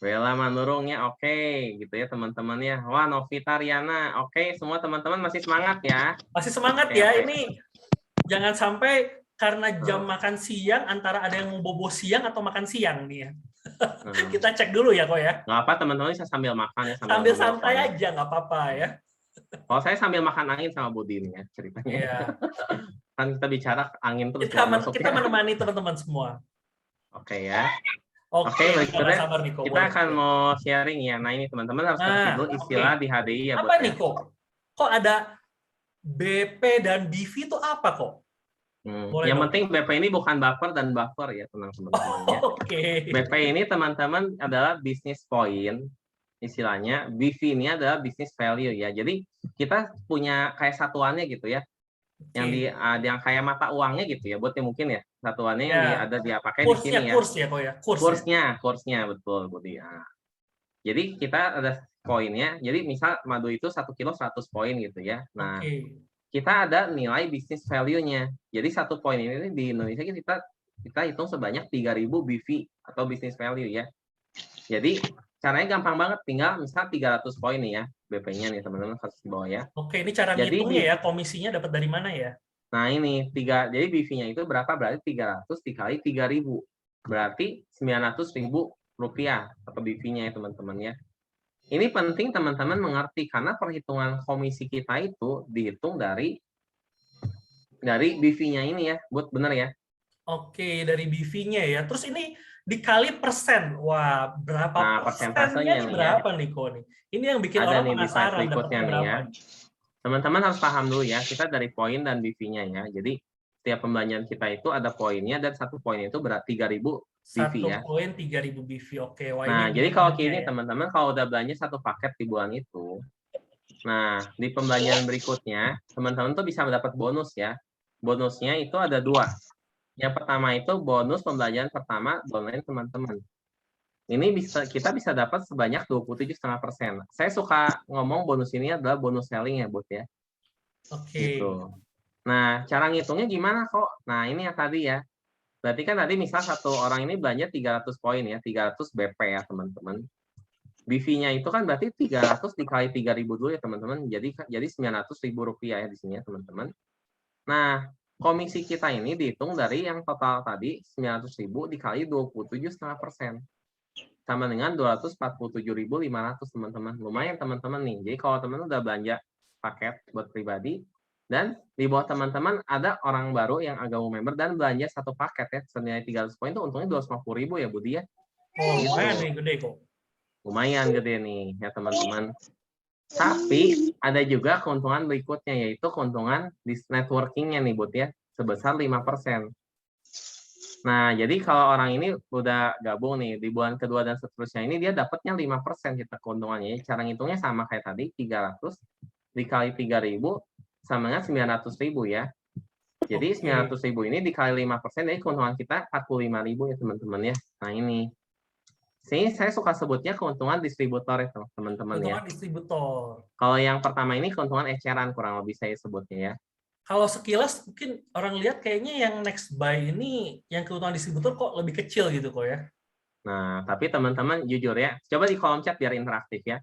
Bella Manurungnya oke, gitu ya teman-teman ya. Wah, Novita Riana, oke, semua teman-teman masih semangat ya. Masih semangat Oke, ya. oke. Ini jangan sampai karena jam makan siang antara ada yang mau bobo siang atau makan siang nih ya. Kita cek dulu ya kok ya. Nggak apa, teman-teman bisa sambil makan ya, Sambil ngobrol santai soalnya. aja nggak apa-apa ya. Kalau saya sambil makan angin sama Budi nih ya ceritanya. Iya. Kan kita bicara angin terus Kita, masuk kita ya. menemani teman-teman semua. Oke ya. Oke, berikutnya sabar nih, Ko. kita akan mau sharing ya. Nah, ini teman-teman harus ngerti dulu istilah di HDI ya, apa Bud, nih ya. kok ada BP dan BV itu apa kok? Yang penting BP ini bukan buffer dan buffer ya, teman-teman. Oke. BP ini teman-teman adalah business point, istilahnya. BV ini adalah business value ya. Jadi kita punya kayak satuannya gitu ya. Yang kayak mata uangnya gitu ya, buat mungkin ya satuannya yang ada dia pakai di sini ya. Kurs ya kok ya. Kursnya betul Budi. Ya. Jadi kita ada poinnya. Jadi misal madu itu 1 kilo 100 poin gitu ya. Nah, kita ada nilai business value-nya. Jadi 1 poin ini di Indonesia kita hitung sebanyak 3.000 BV atau business value ya. Jadi caranya gampang banget, tinggal misal 300 poin nih ya, BP-nya nih teman-teman harus di bawah ya. Oke, ini cara ngitungnya ya, komisinya dapat dari mana ya? Nah ini, jadi BV-nya itu berapa? Berarti 300 dikali 3.000. Berarti 900.000 rupiah atau BV-nya ya teman-teman ya. Ini penting teman-teman mengerti, karena perhitungan komisi kita itu dihitung dari BV-nya ini ya, buat bener ya. Oke, dari BV-nya ya. Terus ini dikali persen. Wah, berapa persentasenya nih berapa nih kok nih? Ini yang bikin orang penasaran berikutnya nih ya. Teman-teman harus paham dulu ya, kita dari poin dan BV-nya ya. Jadi setiap pembelanjaan kita itu ada poinnya, dan 1 poin itu berarti 3.000 BV ya. 1 poin 3.000 BV. Oke. Wah, nah, jadi kalau gini teman-teman, kalau udah belanja 1 paket di bulan itu, nah di pembelanjaan berikutnya teman-teman tuh bisa mendapat bonus ya. Bonusnya itu ada 2. Yang pertama itu bonus pembelanjaan pertama online teman-teman. Ini kita bisa dapat sebanyak 27,5%. Saya suka ngomong bonus ini adalah bonus selling ya, Bud ya. Oke. Gitu. Nah, cara ngitungnya gimana kok? Nah, ini yang tadi ya. Berarti kan tadi misal satu orang ini belanja 300 poin ya, 300 BP ya, teman-teman. BV-nya itu kan berarti 300 dikali 3.000 dulu ya, teman-teman. Jadi 900.000 rupiah ya di sini ya, teman-teman. Nah, komisi kita ini dihitung dari yang total tadi 900.000 dikali 27,5%. Sama dengan 247.500 teman-teman. Lumayan teman-teman nih. Jadi kalau teman udah belanja paket buat pribadi dan di bawah teman-teman ada orang baru yang agak member dan belanja satu paket ya senilai 300 poin itu untungnya 250.000 ya Budi ya. Oh, lumayan nih gede kok. Lumayan gede nih ya teman-teman. Tapi ada juga keuntungan berikutnya yaitu keuntungan di networking-nya nih Bud ya sebesar 5%. Nah, jadi kalau orang ini udah gabung nih di bulan kedua dan seterusnya ini dia dapatnya 5% kita keuntungannya. Cara ngitungnya sama kayak tadi 300 dikali 3.000 sama dengan 900.000 ya. Jadi 900.000 ini dikali 5% jadi keuntungan kita 45.000 ya teman-teman ya. Nah ini. Sini saya suka sebutnya keuntungan distributor itu teman-teman ya. Keuntungan distributor. Kalau yang pertama ini keuntungan eceran kurang lebih saya sebutnya ya. Kalau sekilas mungkin orang lihat kayaknya yang next buy ini yang keuntungan distributor kok lebih kecil gitu kok ya. Nah, tapi teman-teman jujur ya, coba di kolom chat biar interaktif ya.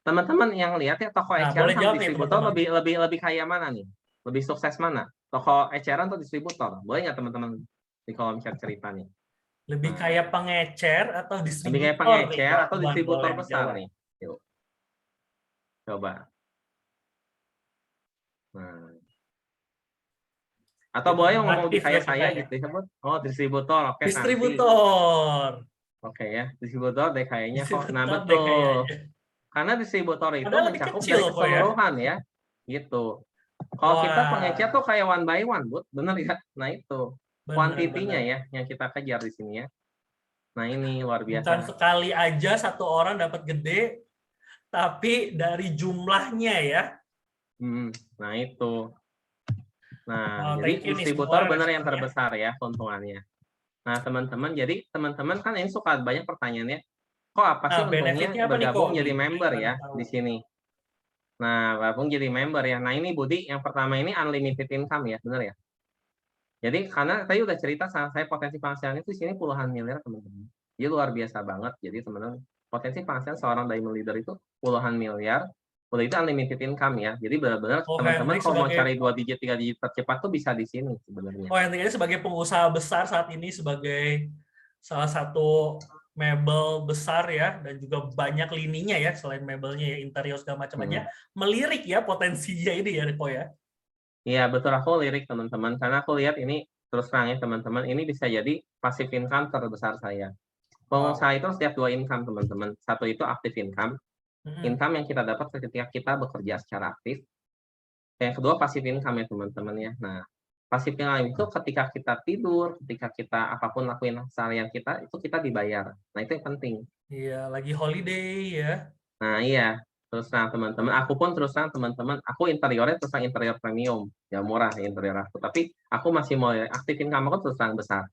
Teman-teman yang lihat ya toko eceran sama distributor lebih kaya mana nih? Lebih sukses mana? Toko eceran atau distributor? Boleh nggak teman-teman di kolom chat cerita nih? Lebih kaya pengecer atau distributor? Lebih kaya pengecer atau distributor boleh besar dijawab. nih? Yuk. Coba. Nah. Atau boleh ngomong lebih kaya saya gitu disebut? Oh, distributor. Oke, distributor. Oke ya, distributor deh kayaknya kok. Nah, Distributor deh betul. kayaknya. Karena distributor itu Padahal lebih mencakup kecil dari kok ya. keseluruhan ya. Gitu. Kalau kita Wah. pengecer tuh kayak one by one, Bud. Bener ya? Nah, itu. Benar, Kuantitinya benar. ya yang kita kejar di sini ya. Nah, ini luar biasa. Bukan sekali aja satu orang dapat gede, tapi dari jumlahnya ya. Nah, itu. Nah, Oh, jadi thank you nih, distributor semua benar yang responnya. terbesar ya keuntungannya. Nah, teman-teman, jadi teman-teman kan ini suka banyak pertanyaannya, kok apa sih untungnya benefitnya apa nih, bergabung Ko? jadi Nih, member kita ya tahu. di sini. Nah, gabung jadi member ya. Nah, ini Budi, yang pertama ini unlimited income ya, benar ya? Jadi karena tadi udah cerita sama saya potensi penghasilan itu di sini puluhan miliar teman-teman. Jadi luar biasa banget. Jadi teman-teman potensi penghasilan seorang diamond leader itu puluhan miliar. Udah itu unlimited income ya. Jadi benar-benar teman-teman kalau mau cari 2 digit 3 digit tercepat tuh bisa di sini sebenarnya. Oh, yang ini sebagai pengusaha besar saat ini sebagai salah satu mebel besar ya dan juga banyak lininya ya selain mebelnya ya interior segala macamnya melirik ya potensinya ini ya Ko ya. Iya betul aku lirik teman-teman karena aku lihat ini terus terang ya teman-teman ini bisa jadi passive income terbesar saya. Pengusaha itu setiap 2 income teman-teman. Satu itu active income. Income yang kita dapat ketika kita bekerja secara aktif. Yang kedua passive income ya teman-teman ya. Nah, passive income itu ketika kita tidur, ketika kita apapun lakuin seharian kita itu kita dibayar. Nah, itu yang penting. Iya, lagi holiday ya. Nah, iya. Terus terang teman-teman, aku pun terus terang teman-teman, aku interiornya terus terang interior premium, ya murah ya interior aku. Tapi aku masih mau aktif income aku terus terang besar.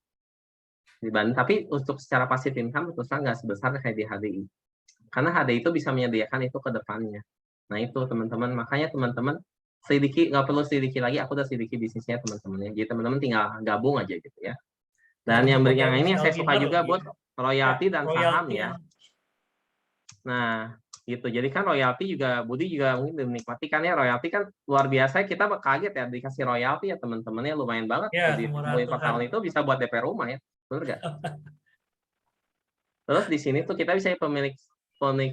Tapi untuk secara passive income terus terang nggak sebesar kayak di HDI. Karena HDI itu bisa menyediakan itu ke depannya. Nah itu teman-teman, makanya teman-teman selidiki, nggak perlu selidiki lagi, aku udah selidiki bisnisnya teman-teman ya. Jadi teman-teman tinggal gabung aja gitu ya. Dan yang ini yang saya suka juga buat royalti dan saham ya. Nah, gitu. Jadi kan royalti juga Budi juga mungkin menikmati kan ya royalti kan luar biasa kita kaget ya dikasih royalti ya teman-temannya lumayan banget ya, di per tahun itu bisa buat DP rumah ya. Benar nggak? Terus di sini tuh kita bisa pemilik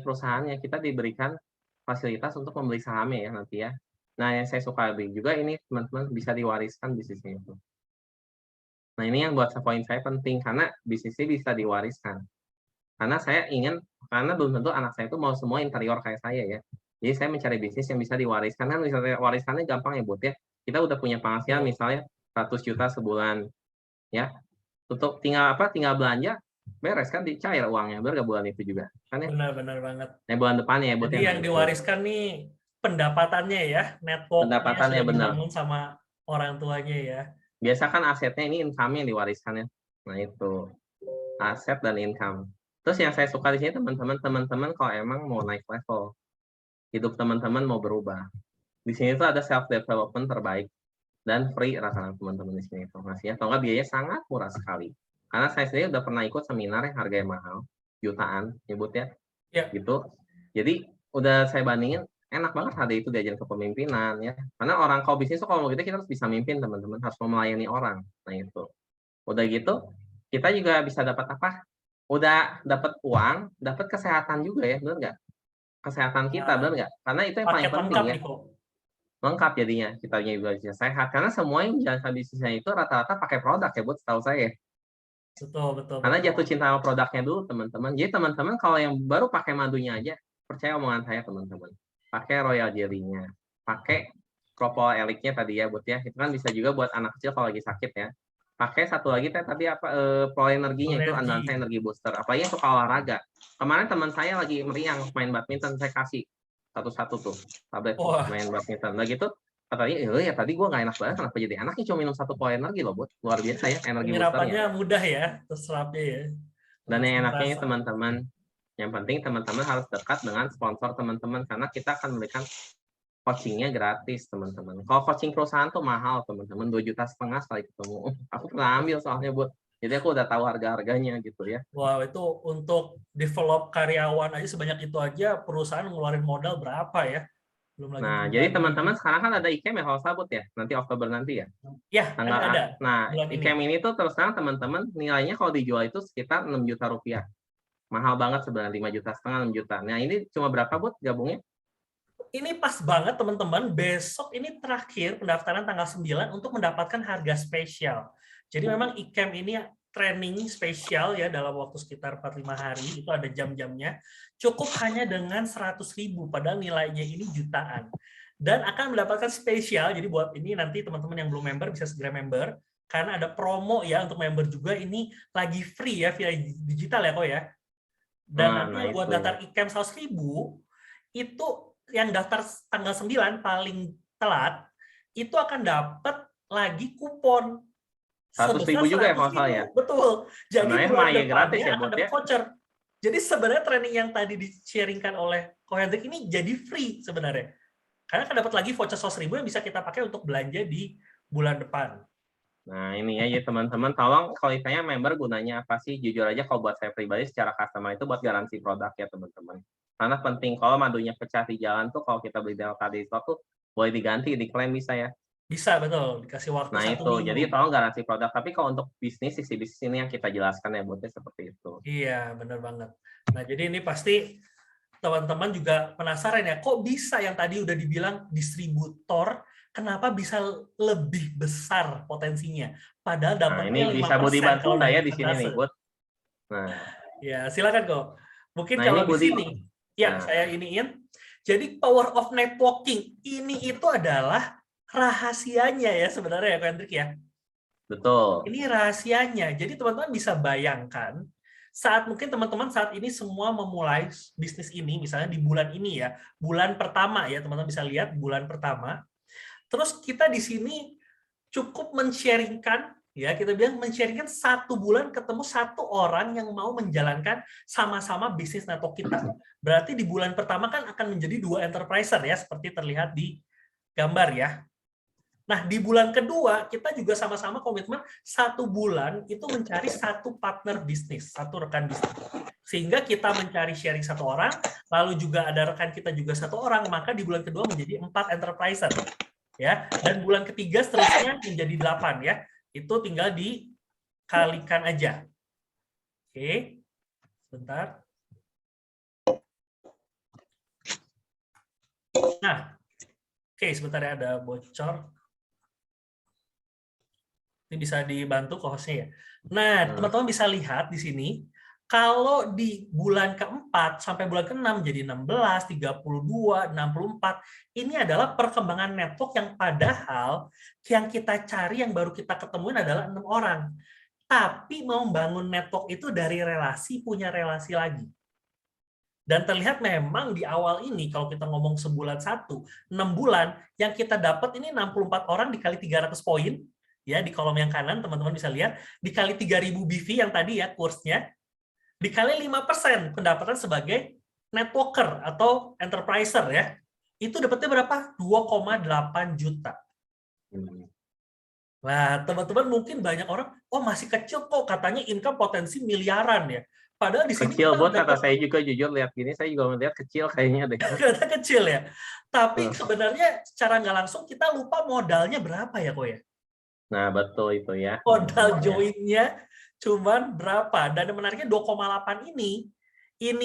perusahaannya kita diberikan fasilitas untuk membeli sahamnya ya nanti ya. Nah, yang saya suka lebih juga ini teman-teman bisa diwariskan bisnisnya itu. Nah, ini yang buat poin saya penting karena bisnisnya bisa diwariskan. Karena saya ingin karena belum tentu anak saya itu mau semua interior kayak saya ya. Jadi saya mencari bisnis yang bisa diwariskan kan misalnya wariskannya gampang ya buat ya. Kita udah punya penghasilan misalnya 100 juta sebulan ya. Untuk tinggal belanja beres kan dicair uangnya biar bulan itu juga kan ya. Benar banget. Nah, bulan depannya ya buat jadi yang diwariskan nih pendapatannya ya, pendapatannya benar dibangun sama orang tuanya ya. Biasa kan asetnya ini income yang diwariskan ya. Nah itu aset dan income. Terus yang saya suka di sini teman-teman kalau emang mau naik level hidup teman-teman mau berubah di sini tuh ada self development terbaik dan free rata-rata teman-teman di sini informasinya atau enggak biayanya sangat murah sekali karena saya sendiri udah pernah ikut seminar yang harganya mahal jutaan nyebut ya gitu jadi udah saya bandingin enak banget ada itu diajarin kepemimpinan ya. Karena orang kalau bisnis tuh kalau mau kita harus bisa mimpin teman-teman, harus mau melayani orang. Nah itu. Udah gitu, kita juga bisa dapat apa? Udah dapat uang, dapat kesehatan juga ya, benar nggak? Kesehatan kita, Nah, benar nggak? Karena itu yang paling paket penting lengkap ya. nih kok. Lengkap jadinya, kitanya juga bisa sehat. Karena semua yang menjalankan bisnisnya itu rata-rata pakai produk ya, buat setahu saya. Betul, betul, Karena betul. jatuh cinta sama produknya dulu teman-teman. Jadi teman-teman kalau yang baru pakai madunya aja, percaya omongan saya teman-teman. Pakai royal jelly-nya, pakai Propol Elix-nya tadi ya, buat ya. Itu kan bisa juga buat anak kecil kalau lagi sakit ya. Pakai satu lagi tadi apa Pro Energinya itu Energi. Advance Energy Booster. Apalagi yang suka olahraga. Kemarin teman saya lagi meriang main badminton, saya kasih satu-satu tuh tablet Wah, main badminton. Nah gitu katanya, ya tadi gue nggak enak banget, kenapa jadi anaknya cuma minum satu Pro Energy loh, buat luar biasa ya energi boosternya. penyerapannya mudah ya, terserapnya ya. Dan yang Langsung enaknya terasa. teman-teman, yang penting teman-teman harus dekat dengan sponsor teman-teman karena kita akan memberikan coachingnya gratis teman-teman. Kalau coaching perusahaan tuh mahal teman-teman, 2,5 juta sekali ketemu. Aku pernah ambil soalnya buat, jadi aku udah tahu harga-harganya gitu ya. Wow, itu untuk develop karyawan aja sebanyak itu aja perusahaan ngeluarin modal berapa ya? Belum lagi Nah, jadi pribadi. teman-teman sekarang kan ada IKEM ya kalau sabut ya, nanti Oktober nanti ya. Ya, Tanggal ada Nah, bulan ini. IKEM ini tuh terus terang teman-teman nilainya kalau dijual itu sekitar 6 juta rupiah. Mahal banget sebenarnya, 5,5 juta, 6 juta. Nah, ini cuma berapa buat gabungnya? Ini pas banget teman-teman, besok ini terakhir pendaftaran tanggal 9 untuk mendapatkan harga spesial. Jadi memang IKEM ini training spesial ya dalam waktu sekitar 4-5 hari, itu ada jam-jamnya. Cukup hanya dengan 100.000, padahal nilainya ini jutaan. Dan akan mendapatkan spesial, jadi buat ini nanti teman-teman yang belum member bisa segera member, karena ada promo ya untuk member juga, ini lagi free ya via digital ya kok ya. Dan nanti yang buat daftar IKEM 100.000, itu yang daftar tanggal 9 paling telat, itu akan dapat lagi kupon 100.000 juga ya kalau salah ya? Betul. Jadi Sebenarnya bulan ya gratis ya depannya akan buat dapat ya. voucher. Jadi sebenarnya training yang tadi di-sharingkan oleh Ko Hendrik ini jadi free sebenarnya. Karena akan dapat lagi voucher 100.000 yang bisa kita pakai untuk belanja di bulan depan. Nah ini ya teman-teman, tolong kalau misalnya member gunanya apa sih? Jujur aja kalau buat saya pribadi secara customer itu buat garansi produk ya teman-teman. Karena penting kalau madunya pecah di jalan tuh kalau kita beli Delta di stok tuh boleh diganti, diklaim bisa ya. Bisa, betul. Dikasih waktu Nah 1 itu, minggu. jadi tolong garansi produk. Tapi kalau untuk bisnis, sisi bisnis ini yang kita jelaskan ya buatnya seperti itu. Iya, benar banget. Nah, jadi ini pasti teman-teman juga penasaran ya, kok bisa yang tadi udah dibilang distributor, kenapa bisa lebih besar potensinya? Padahal Nah dapatnya ini bisa 5% Budi bantu kalau nggak ya dari di sini nih, persentase. Bud? Nah, Ya, silakan kok. Mungkin Nah, kalau ini di Budi. sini, ya Nah. saya iniin. Jadi power of networking ini itu adalah rahasianya ya sebenarnya ya, Ko Hendrik ya. Betul. Ini rahasianya. Jadi teman-teman bisa bayangkan saat mungkin teman-teman saat ini semua memulai bisnis ini, misalnya di bulan ini ya, bulan pertama ya, teman-teman bisa lihat bulan pertama. Terus kita di sini cukup men-sharingkan, ya kita bilang men-sharingkan 1 bulan ketemu 1 orang yang mau menjalankan sama-sama bisnis network kita. Berarti di bulan pertama kan akan menjadi 2 enterpriser ya, seperti terlihat di gambar ya. Nah, di bulan kedua, kita juga sama-sama komitmen 1 bulan itu mencari 1 partner bisnis, 1 rekan bisnis. Sehingga kita mencari sharing 1 orang, lalu juga ada rekan kita juga 1 orang, maka di bulan kedua menjadi 4 enterpriser. Ya, dan bulan ketiga seterusnya menjadi 8 ya. Itu tinggal dikalikan aja. Oke. Sebentar. Nah, oke, sebentar ya, ada bocor. Ini bisa dibantu ke hostnya ya. Nah, teman-teman bisa lihat di sini, kalau di bulan keempat sampai bulan ke-6 jadi 16, 32, 64, ini adalah perkembangan network yang padahal yang kita cari, yang baru kita ketemuin adalah 6 orang. Tapi mau membangun network itu dari relasi, punya relasi lagi. Dan terlihat memang di awal ini, kalau kita ngomong sebulan 1, 6 bulan, yang kita dapat ini 64 orang dikali 300 poin, ya di kolom yang kanan teman-teman bisa lihat, dikali 3.000 BV yang tadi ya kursnya, dikali 5% pendapatan sebagai networker atau enterpriser ya, itu dapatnya berapa? 2,8 juta. Nah, teman-teman mungkin banyak orang, oh masih kecil kok, katanya income potensi miliaran ya. Padahal di sini Kecil kita buat dapat kata saya juga jujur lihat gini, saya juga melihat kecil kayaknya deh. kelihatan kecil ya. Tapi Betul. sebenarnya secara nggak langsung kita lupa modalnya berapa ya kok ya? Nah, betul itu ya. Modal joinnya cuman berapa? Dan yang menariknya 2,8 ini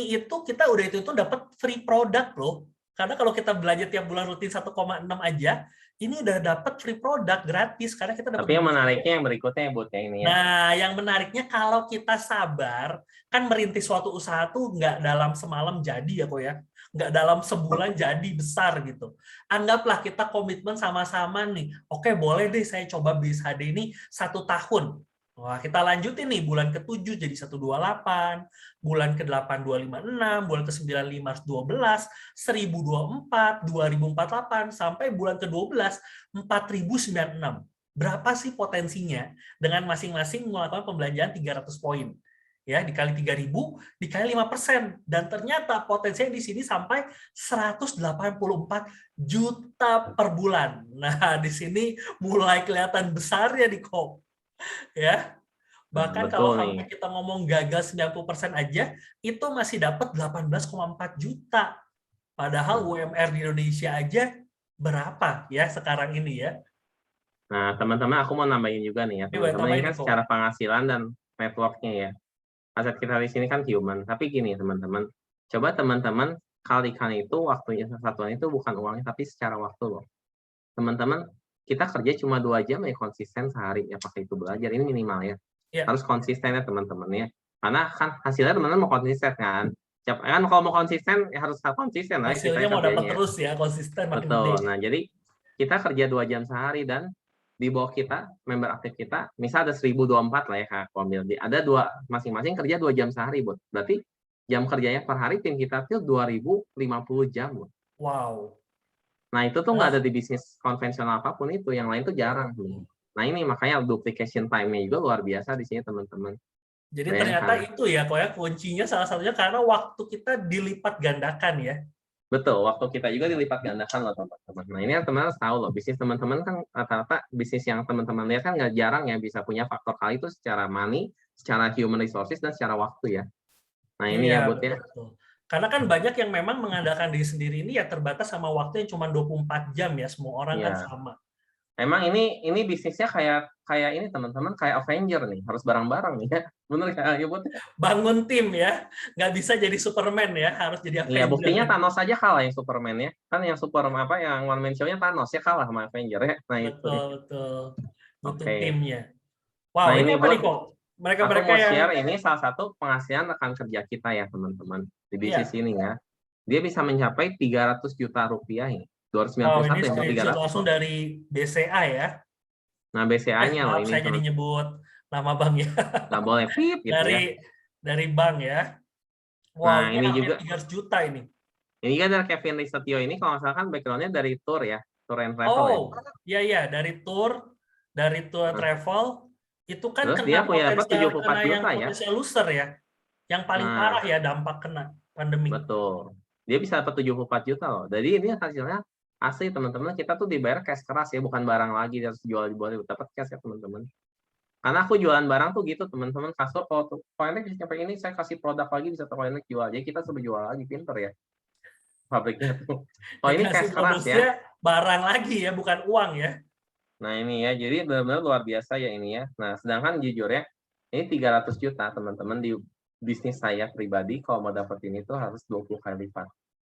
itu kita udah itu dapat free product loh. Karena kalau kita belanja tiap bulan rutin 1,6 aja, ini udah dapat free product gratis karena kita dapat. Tapi yang menariknya yang berikutnya ya, Bud, ya ini ya. Nah, yang menariknya kalau kita sabar, kan merintis suatu usaha tuh nggak dalam semalam jadi ya kok ya. Nggak dalam sebulan jadi besar gitu. Anggaplah kita komitmen sama-sama nih. Oke, boleh deh saya coba bis HD ini 1 tahun. Wah, kita lanjutin nih bulan ke-7 jadi 128, bulan ke-8 256, bulan ke-9 512, 1024, 2048 sampai bulan ke-12 4096. Berapa sih potensinya dengan masing-masing melakukan pembelanjaan 300 poin? Ya, dikali 3.000, dikali 5%. Dan ternyata potensinya di sini sampai 184 juta per bulan. Nah, di sini mulai kelihatan besar ya di kok. Ya. Bahkan kalau sampai kita ngomong gagal 90% aja, itu masih dapat 18,4 juta. Padahal UMR di Indonesia aja berapa ya sekarang ini ya? Nah, teman-teman aku mau nambahin juga nih ya, teman-teman ini kan secara penghasilan dan network-nya ya. Aset kita di sini kan human, tapi gini teman-teman, coba teman-teman kalikan itu waktunya satuan itu bukan uangnya, tapi secara waktu loh. Teman-teman, kita kerja cuma 2 jam ya konsisten sehari ya pakai itu belajar, ini minimal ya. Harus konsisten ya teman-teman ya. Karena kan hasilnya teman-teman mau konsisten kan. Kan kalau mau konsisten ya harus konsisten lah. Hasilnya mau dapat terus ya, konsisten makin betul. gede. Nah, jadi kita kerja 2 jam sehari dan di bawah kita, member aktif kita, misal ada 1024 lah ya Kak Komil. Ada masing-masing kerja 2 jam sehari, Bud. Berarti jam kerjanya per hari tim kita itu 2050 jam, Bud. Wow. Nah, itu tuh nggak ada di bisnis konvensional apapun itu, yang lain tuh jarang. Nah, ini makanya duplication time-nya juga luar biasa di sini, teman-teman. Jadi ternyata itu ya, kok ya kuncinya salah satunya karena waktu kita dilipat gandakan ya. Betul, waktu kita juga dilipat gandakan loh teman-teman. Nah ini teman-teman harus tahu loh, bisnis teman-teman kan rata-rata bisnis yang teman-teman lihat kan nggak jarang ya bisa punya faktor kali itu secara money, secara human resources, dan secara waktu ya. Nah ini ya Bud ya. Karena kan banyak yang memang mengandalkan diri sendiri ini ya terbatas sama waktu yang cuma 24 jam ya, semua orang kan sama. Emang ini bisnisnya kayak ini teman-teman, kayak Avenger nih, harus bareng-bareng nih ya. Bener ya Bud? Bangun tim ya, nggak bisa jadi Superman ya, harus jadi Avenger. Iya, buktinya Thanos saja kalah yang Superman ya. Kan yang yang one man show-nya Thanos ya kalah sama Avenger ya. Nah itu. Betul. Butuh timnya. Wow, nah, ini apa nih kok? Mereka-mereka aku mau share ini salah satu penghasilan rekan kerja kita ya teman-teman di bisnis ini ya. Dia bisa mencapai 300 juta rupiah ini. 291 ini 300 langsung dari BCA ya. Nah, BCA-nya loh ini. Saya jadi nyebut nama bank ya. Nggak boleh pip gitu dari bank ya. Wow, nah, ini juga 300 juta ini. Ini kan dari Kevin Lisetio ini kalau misalkan background-nya dari tour ya, tour and travel. Iya, dari tour travel itu kan terus dia punya dapat 74 juta ya. Loser ya. Yang paling parah ya dampak kena pandemi. Betul. Dia bisa dapat 74 juta loh. Jadi ini hasilnya asli teman-teman, kita tuh dibayar cash keras ya, bukan barang lagi harus jual dapat cash ya teman-teman. Karena aku jualan barang tuh gitu teman-teman, kasih kalau Koinek sampai ini saya kasih produk lagi bisa Koinek jual, jadi kita sudah jual lagi, pinter ya pabriknya tuh. Oh ini cash keras ya. Barang lagi ya, bukan uang ya. Nah ini ya, jadi benar-benar luar biasa ya ini ya. Nah sedangkan jujur ya, ini 300 juta teman-teman di bisnis saya pribadi, kalau mau dapat ini tuh harus 20 kali lipat.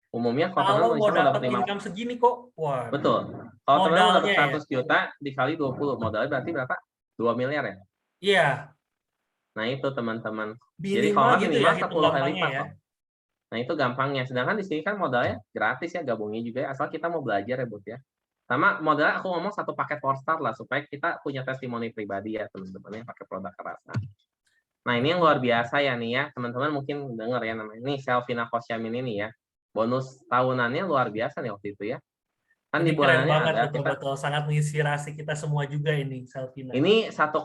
Umumnya kalau mau dapat income segini kok, wah. Betul. Kalau teman-teman dapat 100 juta dikali 20, modalnya berarti berapa? 2 miliar ya? Iya. Nah itu teman-teman. Jadi kalau nggak minimal 10 kali lipat. Ya. Nah itu gampangnya. Sedangkan di sini kan modalnya gratis ya, gabungnya juga ya. Asal kita mau belajar ya Bud ya. Sama modalnya aku ngomong satu paket for start lah, supaya kita punya testimoni pribadi ya teman-teman ya, pakai produk kerasa. Nah ini yang luar biasa ya nih ya. Teman-teman mungkin dengar ya namanya. Ini Selvina Kosyamin ini ya. Bonus tahunannya luar biasa nih waktu itu ya. Kan di bulanannya banget, betul-betul sangat menginspirasi kita semua juga ini Selvina. Ini 1,5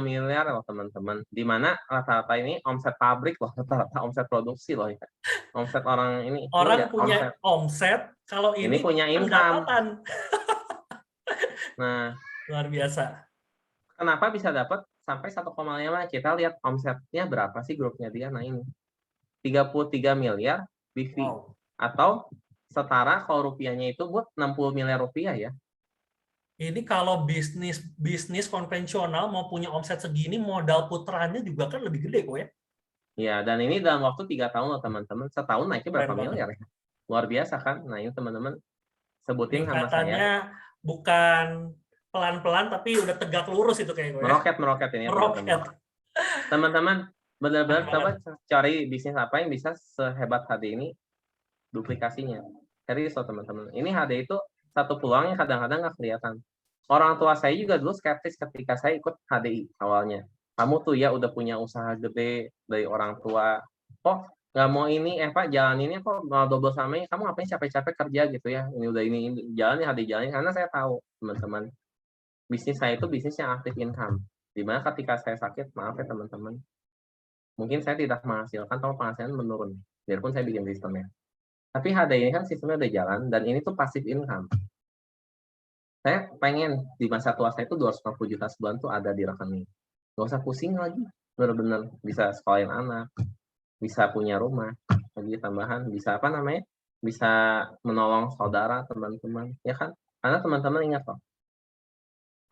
miliar loh teman-teman. Di mana rata-rata ini omset pabrik loh, rata-rata omset produksi loh ya. Omset orang ini. Orang punya omset, kalau ini punya income. Nah, luar biasa. Kenapa bisa dapat sampai 1,5 kita lihat omsetnya berapa sih grupnya dia. Nah ini 33 miliar BV Wow. atau setara kalau rupiahnya itu buat 60 miliar rupiah ya. Ini kalau bisnis konvensional mau punya omset segini, modal puterannya juga kan lebih gede kok ya. Ya, dan ini dalam waktu 3 tahun loh teman-teman. Setahun naiknya berapa Keren banget. miliar ya? Luar biasa kan? Nah ini teman-teman sebutin sama saya. Peningkatannya bukan pelan-pelan tapi udah tegak lurus itu kayak gue ya. Meroket ini ya Meroket. teman-teman. Teman-teman benar-benar Keren coba banget. cari bisnis apa yang bisa sehebat HD ini duplikasinya. Serius loh teman-teman. Ini HD itu satu peluang yang kadang-kadang nggak kelihatan. Orang tua saya juga dulu skeptis ketika saya ikut HDI awalnya. Kamu tuh ya udah punya usaha gede dari orang tua, kok nggak mau ini, Pak jalaninnya kok mau double sama ini, kamu ngapain capek-capek kerja gitu ya, ini udah ini jalanin HDI jalanin, karena saya tahu teman-teman, bisnis saya itu bisnis yang aktif income, dimana ketika saya sakit, maaf ya teman-teman, mungkin saya tidak menghasilkan, atau penghasilan menurun, biarpun saya bikin sistemnya. Tapi HDI ini kan sistemnya udah jalan, dan ini tuh passive income. Saya pengen di masa tua saya itu 250 juta sebulan tuh ada di rekening. Nggak usah pusing lagi, benar-benar bisa sekolahin anak, bisa punya rumah, lagi tambahan, bisa apa namanya, bisa menolong saudara, teman-teman, ya kan? Karena teman-teman ingat loh,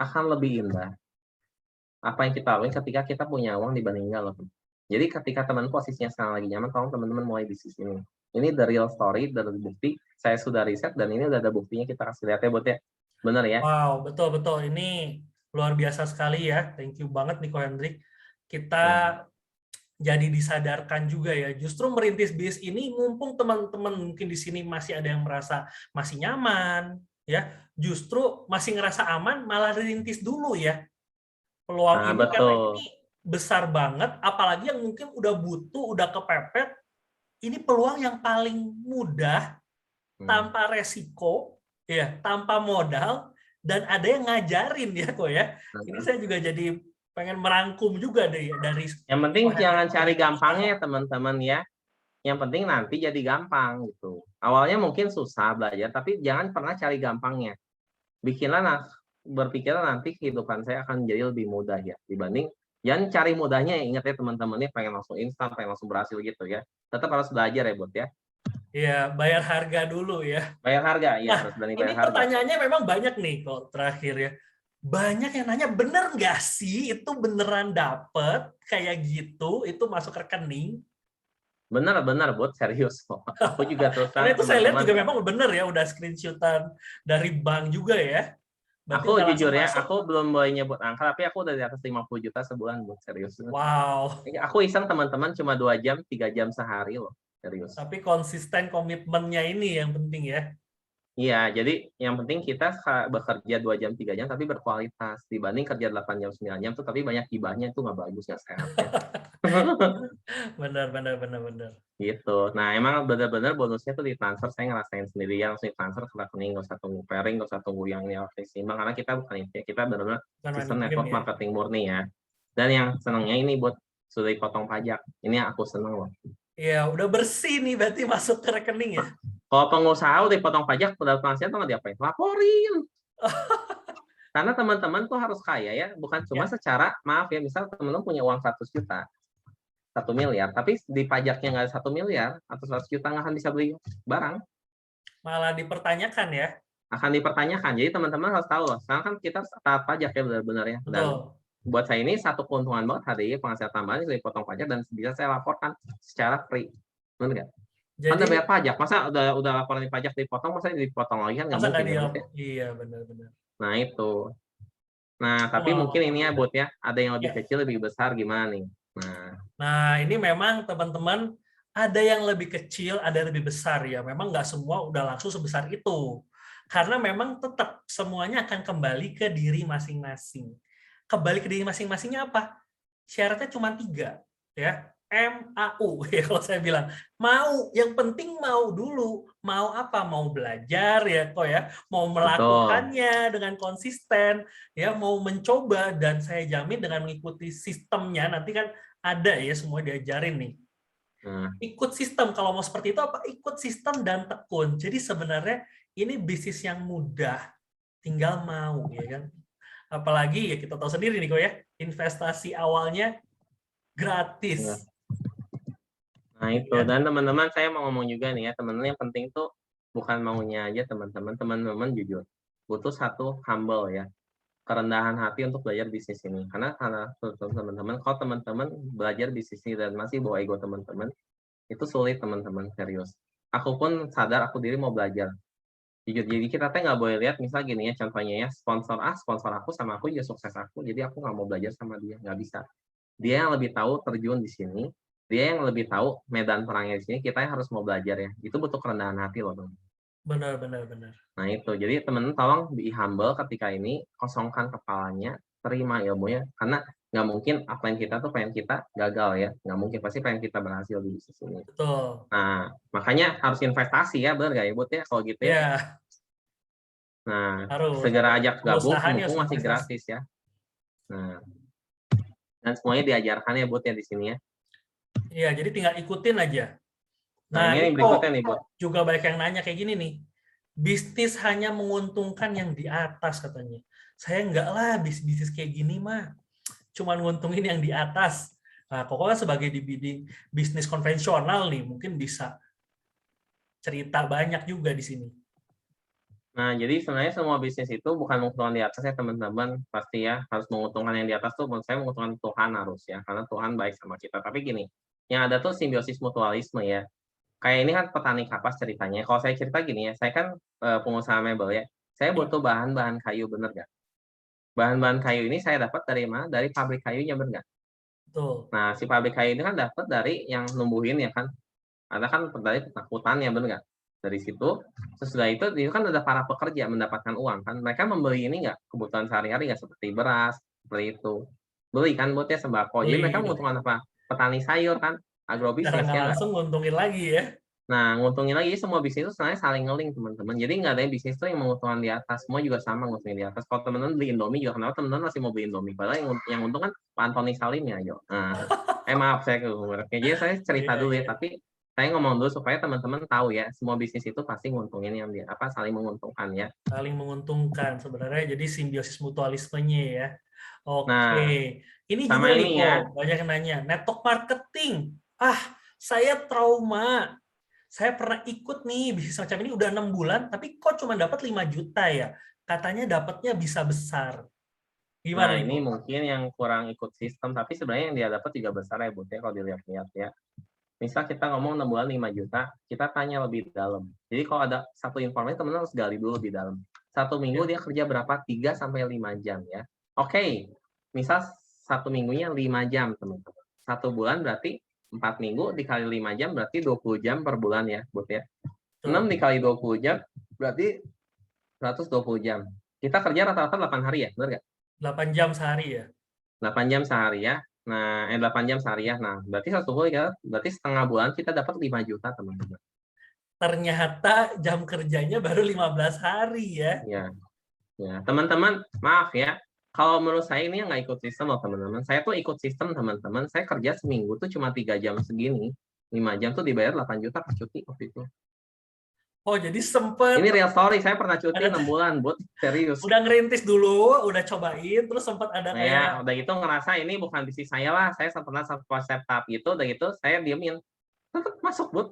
akan lebih indah apa yang kita lakuin ketika kita punya uang dibanding enggak loh. Jadi ketika teman posisinya sekarang lagi nyaman, tolong teman-teman mulai bisnis ini. Ini the real story, dari bukti, saya sudah riset, dan ini udah ada buktinya, kita kasih lihat ya, Bot ya. Bener ya? Wow, betul-betul. Ini luar biasa sekali ya. Thank you banget Niko Hendrik. Kita jadi disadarkan juga ya. Justru merintis bisnis ini, mumpung teman-teman mungkin di sini masih ada yang merasa masih nyaman, ya. Justru masih ngerasa aman, malah rintis dulu ya. Peluang Nah, ini karena betul. ini besar banget, apalagi yang mungkin udah butuh, udah kepepet. Ini peluang yang paling mudah, tanpa resiko, ya, tanpa modal, dan ada yang ngajarin ya kok ya. Ini saya juga jadi pengen merangkum juga deh dari. Yang penting jangan cari gampangnya ya teman-teman ya. Yang penting nanti jadi gampang gitu. Awalnya mungkin susah belajar, tapi jangan pernah cari gampangnya. Berpikirlah nanti kehidupan saya akan jadi lebih mudah ya dibanding jangan cari mudahnya ya. Ingat ya teman-teman, ini pengen langsung instan, pengen langsung berhasil gitu ya. Tetap harus belajar ya, Bot ya. Iya, bayar harga dulu ya. Bayar harga, ya Nah, harus berani ini bayar harga. pertanyaannya memang banyak nih kok terakhir ya. Banyak yang nanya, bener nggak sih itu beneran dapet kayak gitu, itu masuk rekening? Benar, Bot, serius kok. Aku juga terus Karena terang itu saya lihat teman-teman. juga memang bener ya, udah screenshotan dari bank juga ya. Berarti Aku udah jujur ya, langsung masuk. aku belum boleh nyebut angka, tapi aku udah di atas 50 juta sebulan, Bot, serius. Wow. Aku iseng teman-teman cuma 2 jam, 3 jam sehari loh, serius. Tapi konsisten komitmennya ini yang penting ya. Iya, jadi yang penting kita bekerja 2 jam, 3 jam, tapi berkualitas. Dibanding kerja 8 jam, 9 jam, tuh tapi banyak gibahnya, itu nggak bagus, nggak sehat. Ya. Benar. Gitu. Nah, emang benar-benar bonusnya tuh ditransfer, saya ngerasain sendiri ya, langsung ditransfer ke rekening, nggak usah tunggu pairing, nggak usah tunggu yang simbang, karena kita bukan itu, kita benar-benar sistem network marketing murni ya. Dan yang senangnya ini buat sudah dipotong pajak. Ini aku seneng loh. Iya, udah bersih nih berarti masuk ke rekening ya. Kalau pengusaha udah dipotong pajak, udah penghasilan tuh nggak diapain? Laporin. Karena teman-teman tuh harus kaya ya, bukan cuma secara, maaf ya, misal teman-teman punya uang 100 juta, 1 miliar, tapi di pajaknya nggak ada 1 miliar, atau 100 juta nggak akan bisa beli barang. Malah dipertanyakan ya. Akan dipertanyakan, jadi teman-teman harus tahu loh, sekarang kan kita taat pajak ya benar-benar ya. Dan buat saya ini satu keuntungan banget HDI, penghasilan tambahan bisa dipotong pajak dan bisa saya laporkan secara free. Benar nggak? Kan udah bayar pajak, masa udah laporan pajak dipotong, masa dipotong lagi kan nggak mungkin ya, ya? Iya, benar-benar. Nah itu. Nah tapi mungkin ini ya Bot ya, ada yang lebih kecil, lebih besar gimana nih? Nah ini memang teman-teman ada yang lebih kecil, ada yang lebih besar ya. Memang nggak semua udah langsung sebesar itu. Karena memang tetap semuanya akan kembali ke diri masing-masing. Kembali ke diri masing-masingnya apa? Syaratnya cuma 3 ya. MAU ya kalau saya bilang. Mau, yang penting mau dulu. Mau apa? Mau belajar ya kok ya, mau melakukannya dengan konsisten, ya mau mencoba, dan saya jamin dengan mengikuti sistemnya nanti kan ada ya semua diajarin nih. Ikut sistem, kalau mau seperti itu apa? Ikut sistem dan tekun. Jadi sebenarnya ini bisnis yang mudah, tinggal mau ya kan. Apalagi ya kita tahu sendiri nih kok ya, investasi awalnya gratis. Iya. Nah itu, Ya. dan teman-teman saya mau ngomong juga nih ya, teman-teman yang penting tuh bukan maunya aja teman-teman jujur. Butuh satu humble ya, kerendahan hati untuk belajar bisnis ini. Karena teman-teman, kalau teman-teman belajar bisnis ini dan masih bawa ego teman-teman, itu sulit teman-teman, serius. Aku pun sadar aku diri mau belajar. Jujur, jadi kita teh nggak boleh lihat misal gini ya, contohnya ya, sponsor aku sama aku juga sukses aku, jadi aku nggak mau belajar sama dia, nggak bisa. Dia yang lebih tahu terjun di sini, dia yang lebih tahu medan perangnya di sini, kita yang harus mau belajar ya. Itu butuh kerendahan hati loh, teman. Benar. Nah itu, jadi teman-teman tolong be humble ketika ini, kosongkan kepalanya, terima ilmunya, karena nggak mungkin apa yang kita tuh pengen kita gagal ya, nggak mungkin, pasti pengen kita berhasil di bisnis ini. Betul. Nah, makanya harus investasi ya, benar nggak ya, Bud ya, kalau gitu ya? Ya, Nah, harus. segera ajak gabung, Pengusahaan harus mumpung masih investasi. gratis ya. Nah, dan semuanya diajarkan ya, Bud ya, di sini ya. Iya, jadi tinggal ikutin aja. Nah, ini kok berikutnya nih, Bud. juga banyak yang nanya kayak gini nih. Bisnis hanya menguntungkan yang di atas katanya. Saya enggak lah, bisnis kayak gini mah. Cuman nguntungin yang di atas. Nah, pokoknya sebagai di bidang bisnis konvensional nih, mungkin bisa cerita banyak juga di sini. Nah, jadi sebenarnya semua bisnis itu bukan menguntungkan di atas ya, teman-teman. Pasti ya, harus menguntungkan yang di atas tuh, menurut saya menguntungkan Tuhan harus ya, karena Tuhan baik sama kita. Tapi gini, yang ada tuh simbiosis mutualisme ya. Kayak ini kan petani kapas ceritanya. Kalau saya cerita gini ya, saya kan pengusaha mebel ya. Saya butuh bahan-bahan kayu, bener nggak? Bahan-bahan kayu ini saya dapat dari mana? Dari pabrik kayunya, bener nggak? Betul. Nah, si pabrik kayu ini kan dapat dari yang numbuhin ya kan. Ada kan dari petakutannya, bener nggak? Dari situ, sesudah itu kan ada para pekerja mendapatkan uang kan. Mereka membeli ini nggak, kebutuhan sehari-hari nggak, seperti beras, seperti itu. Beli kan buat ya sembako. Jadi mereka Beli. menguntungkan apa? Petani sayur kan, Cara agrobisnis nggak ya nggak? langsung nguntungin lagi ya. Nah, nguntungin lagi, semua bisnis itu sebenarnya saling ngeling teman-teman. Jadi nggak ada yang bisnis itu yang menguntungkan di atas, semua juga sama nguntungin di atas. Kalau teman-teman beli Indomie juga, kenapa teman-teman masih mau beli Indomie? Padahal yang untung kan Pak Antoni Salim ya, yo. Nah, maaf saya ke jadi saya cerita Iya, dulu ya, iya. tapi saya ngomong dulu supaya teman-teman tahu ya, semua bisnis itu pasti nguntungin yang di apa, saling menguntungkan ya. Saling menguntungkan sebenarnya, jadi simbiosis mutualismenya ya. Oke. Nah, Ini sama juga nih ini kok ya. banyak yang nanya, network marketing. Saya trauma. Saya pernah ikut nih bisnis macam ini udah 6 bulan, tapi kok cuma dapat 5 juta ya? Katanya dapatnya bisa besar. Gimana Nah, nih, ini kok? mungkin yang kurang ikut sistem, tapi sebenarnya yang dia dapat juga besar ya, Bu, ya, kalau dilihat-lihat ya. Misal kita ngomong 6 bulan 5 juta, kita tanya lebih dalam. Jadi kalau ada satu informasi, teman-teman harus gali dulu lebih dalam. Satu minggu Ya. dia kerja berapa? 3 sampai 5 jam ya. Oke, misal satu minggunya 5 jam, teman-teman. Satu bulan berarti 4 minggu dikali 5 jam berarti 20 jam per bulan ya, Bu ya. 6 dikali 20 jam berarti 120 jam. Kita kerja rata-rata 8 hari ya, benar nggak? 8 jam sehari ya? 8 jam sehari ya. Nah, 8 jam sehari ya. Nah, berarti 120 ya, berarti setengah bulan kita dapat 5 juta, teman-teman. Ternyata jam kerjanya baru 15 hari ya. Ya, ya. Teman-teman, maaf ya. Kalau menurut saya ini nggak ikut sistem loh, teman-teman. Saya tuh ikut sistem, teman-teman. Saya kerja seminggu tuh cuma 3 jam segini. 5 jam tuh dibayar 8 juta per cuti waktu itu. Oh, jadi sempet Ini real story, saya pernah cuti 6 bulan, buat serius. udah ngerintis dulu, udah cobain, terus sempat ada Nah, kayak ya, udah gitu ngerasa ini bukan bisnis saya lah. Saya pernah satu konsep tahap gitu, udah gitu saya diemin. Tetap masuk, Bud.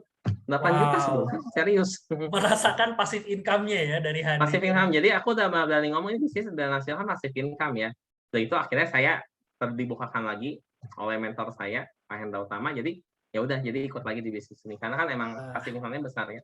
8 juta wow, sebulan, serius. merasakan pasif income-nya ya dari Hadi. Passive income. Jadi aku udah berani ngomong ini bisnis dan hasilkan passive income ya. Dari itu akhirnya saya dibukakan lagi oleh mentor saya, Pak Hendra Utama. Jadi ya udah, jadi ikut lagi di bisnis ini karena kan emang passive income-nya besar ya.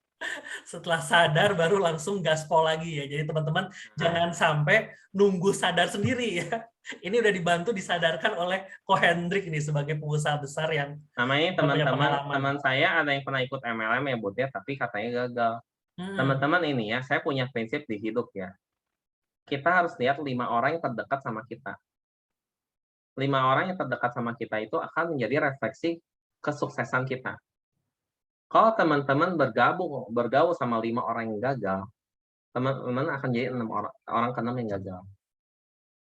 Setelah sadar baru langsung gaspol lagi ya. Jadi teman-teman jangan sampai nunggu sadar sendiri ya. Ini udah dibantu disadarkan oleh Ko Hendrik nih sebagai pengusaha besar yang namanya punya teman-teman, pengalaman. teman saya ada yang pernah ikut MLM ya, Bud ya, tapi katanya gagal. Teman-teman ini ya, saya punya prinsip di hidup ya. Kita harus lihat 5 orang yang terdekat sama kita. 5 orang yang terdekat sama kita itu akan menjadi refleksi kesuksesan kita. Kalau teman-teman bergaul sama 5 orang yang gagal, teman-teman akan jadi 6 orang ke-6 yang gagal.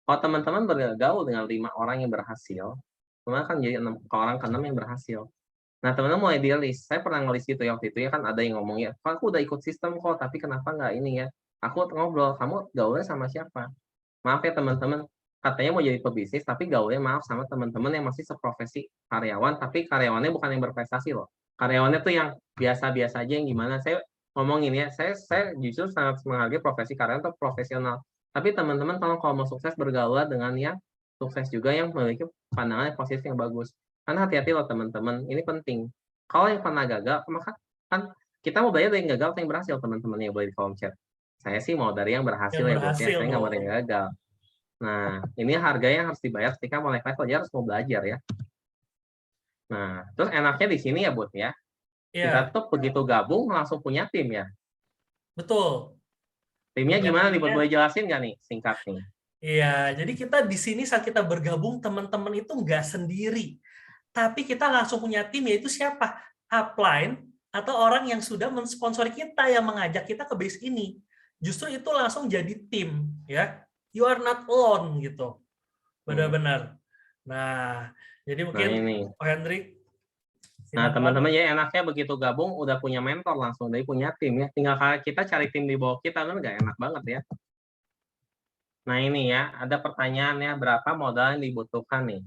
Kalau teman-teman bergaul dengan 5 orang yang berhasil, teman akan jadi orang ke-6 yang berhasil. Nah, teman-teman mulai di-list. Saya pernah nge-list gitu ya, waktu itu ya kan ada yang ngomong ya, "Pak, aku udah ikut sistem kok, tapi kenapa nggak ini ya?" Aku ngobrol, "Kamu gaulnya sama siapa?" Maaf ya teman-teman, katanya mau jadi pebisnis, tapi gaulnya maaf sama teman-teman yang masih seprofesi karyawan, tapi karyawannya bukan yang berprestasi loh. Karyawannya tuh yang biasa-biasa aja, yang gimana. Saya ngomongin ya, saya justru sangat menghargai profesi karyawan atau profesional. Tapi teman-teman kalau mau sukses bergaul dengan yang sukses juga, yang memiliki pandangan yang positif yang bagus. Karena hati-hati loh teman-teman, ini penting. Kalau yang pernah gagal, maka kan kita mau belajar dari yang gagal atau yang berhasil, teman-teman yang boleh di kolom chat. Saya sih mau dari yang berhasil Yang ya, Bos, ya. berhasil Saya nggak mau dong. dari yang gagal. Nah, ini harga yang harus dibayar ketika mau naik level, dia harus mau belajar ya. Nah, terus enaknya di sini ya, Bud ya. Kita Iya, tuh begitu gabung langsung punya tim ya. betul. Timnya Punya gimana nih, Bud? timnya. Boleh jelasin nggak nih singkat nih? Iya, jadi kita di sini saat kita bergabung, teman-teman itu nggak sendiri. Tapi kita langsung punya tim, yaitu siapa? Upline atau orang yang sudah mensponsori kita, yang mengajak kita ke base ini. Justru itu langsung jadi tim, ya. You are not alone, gitu. Benar-benar. Nah, jadi Nah, mungkin ini. Pak Hendrik, Nah, silakan. teman-teman ya enaknya begitu gabung udah punya mentor langsung, dari punya tim ya. Tinggal kita cari tim di bawah kita, kan nggak enak banget ya. Nah, ini ya, ada pertanyaannya, berapa modal yang dibutuhkan nih?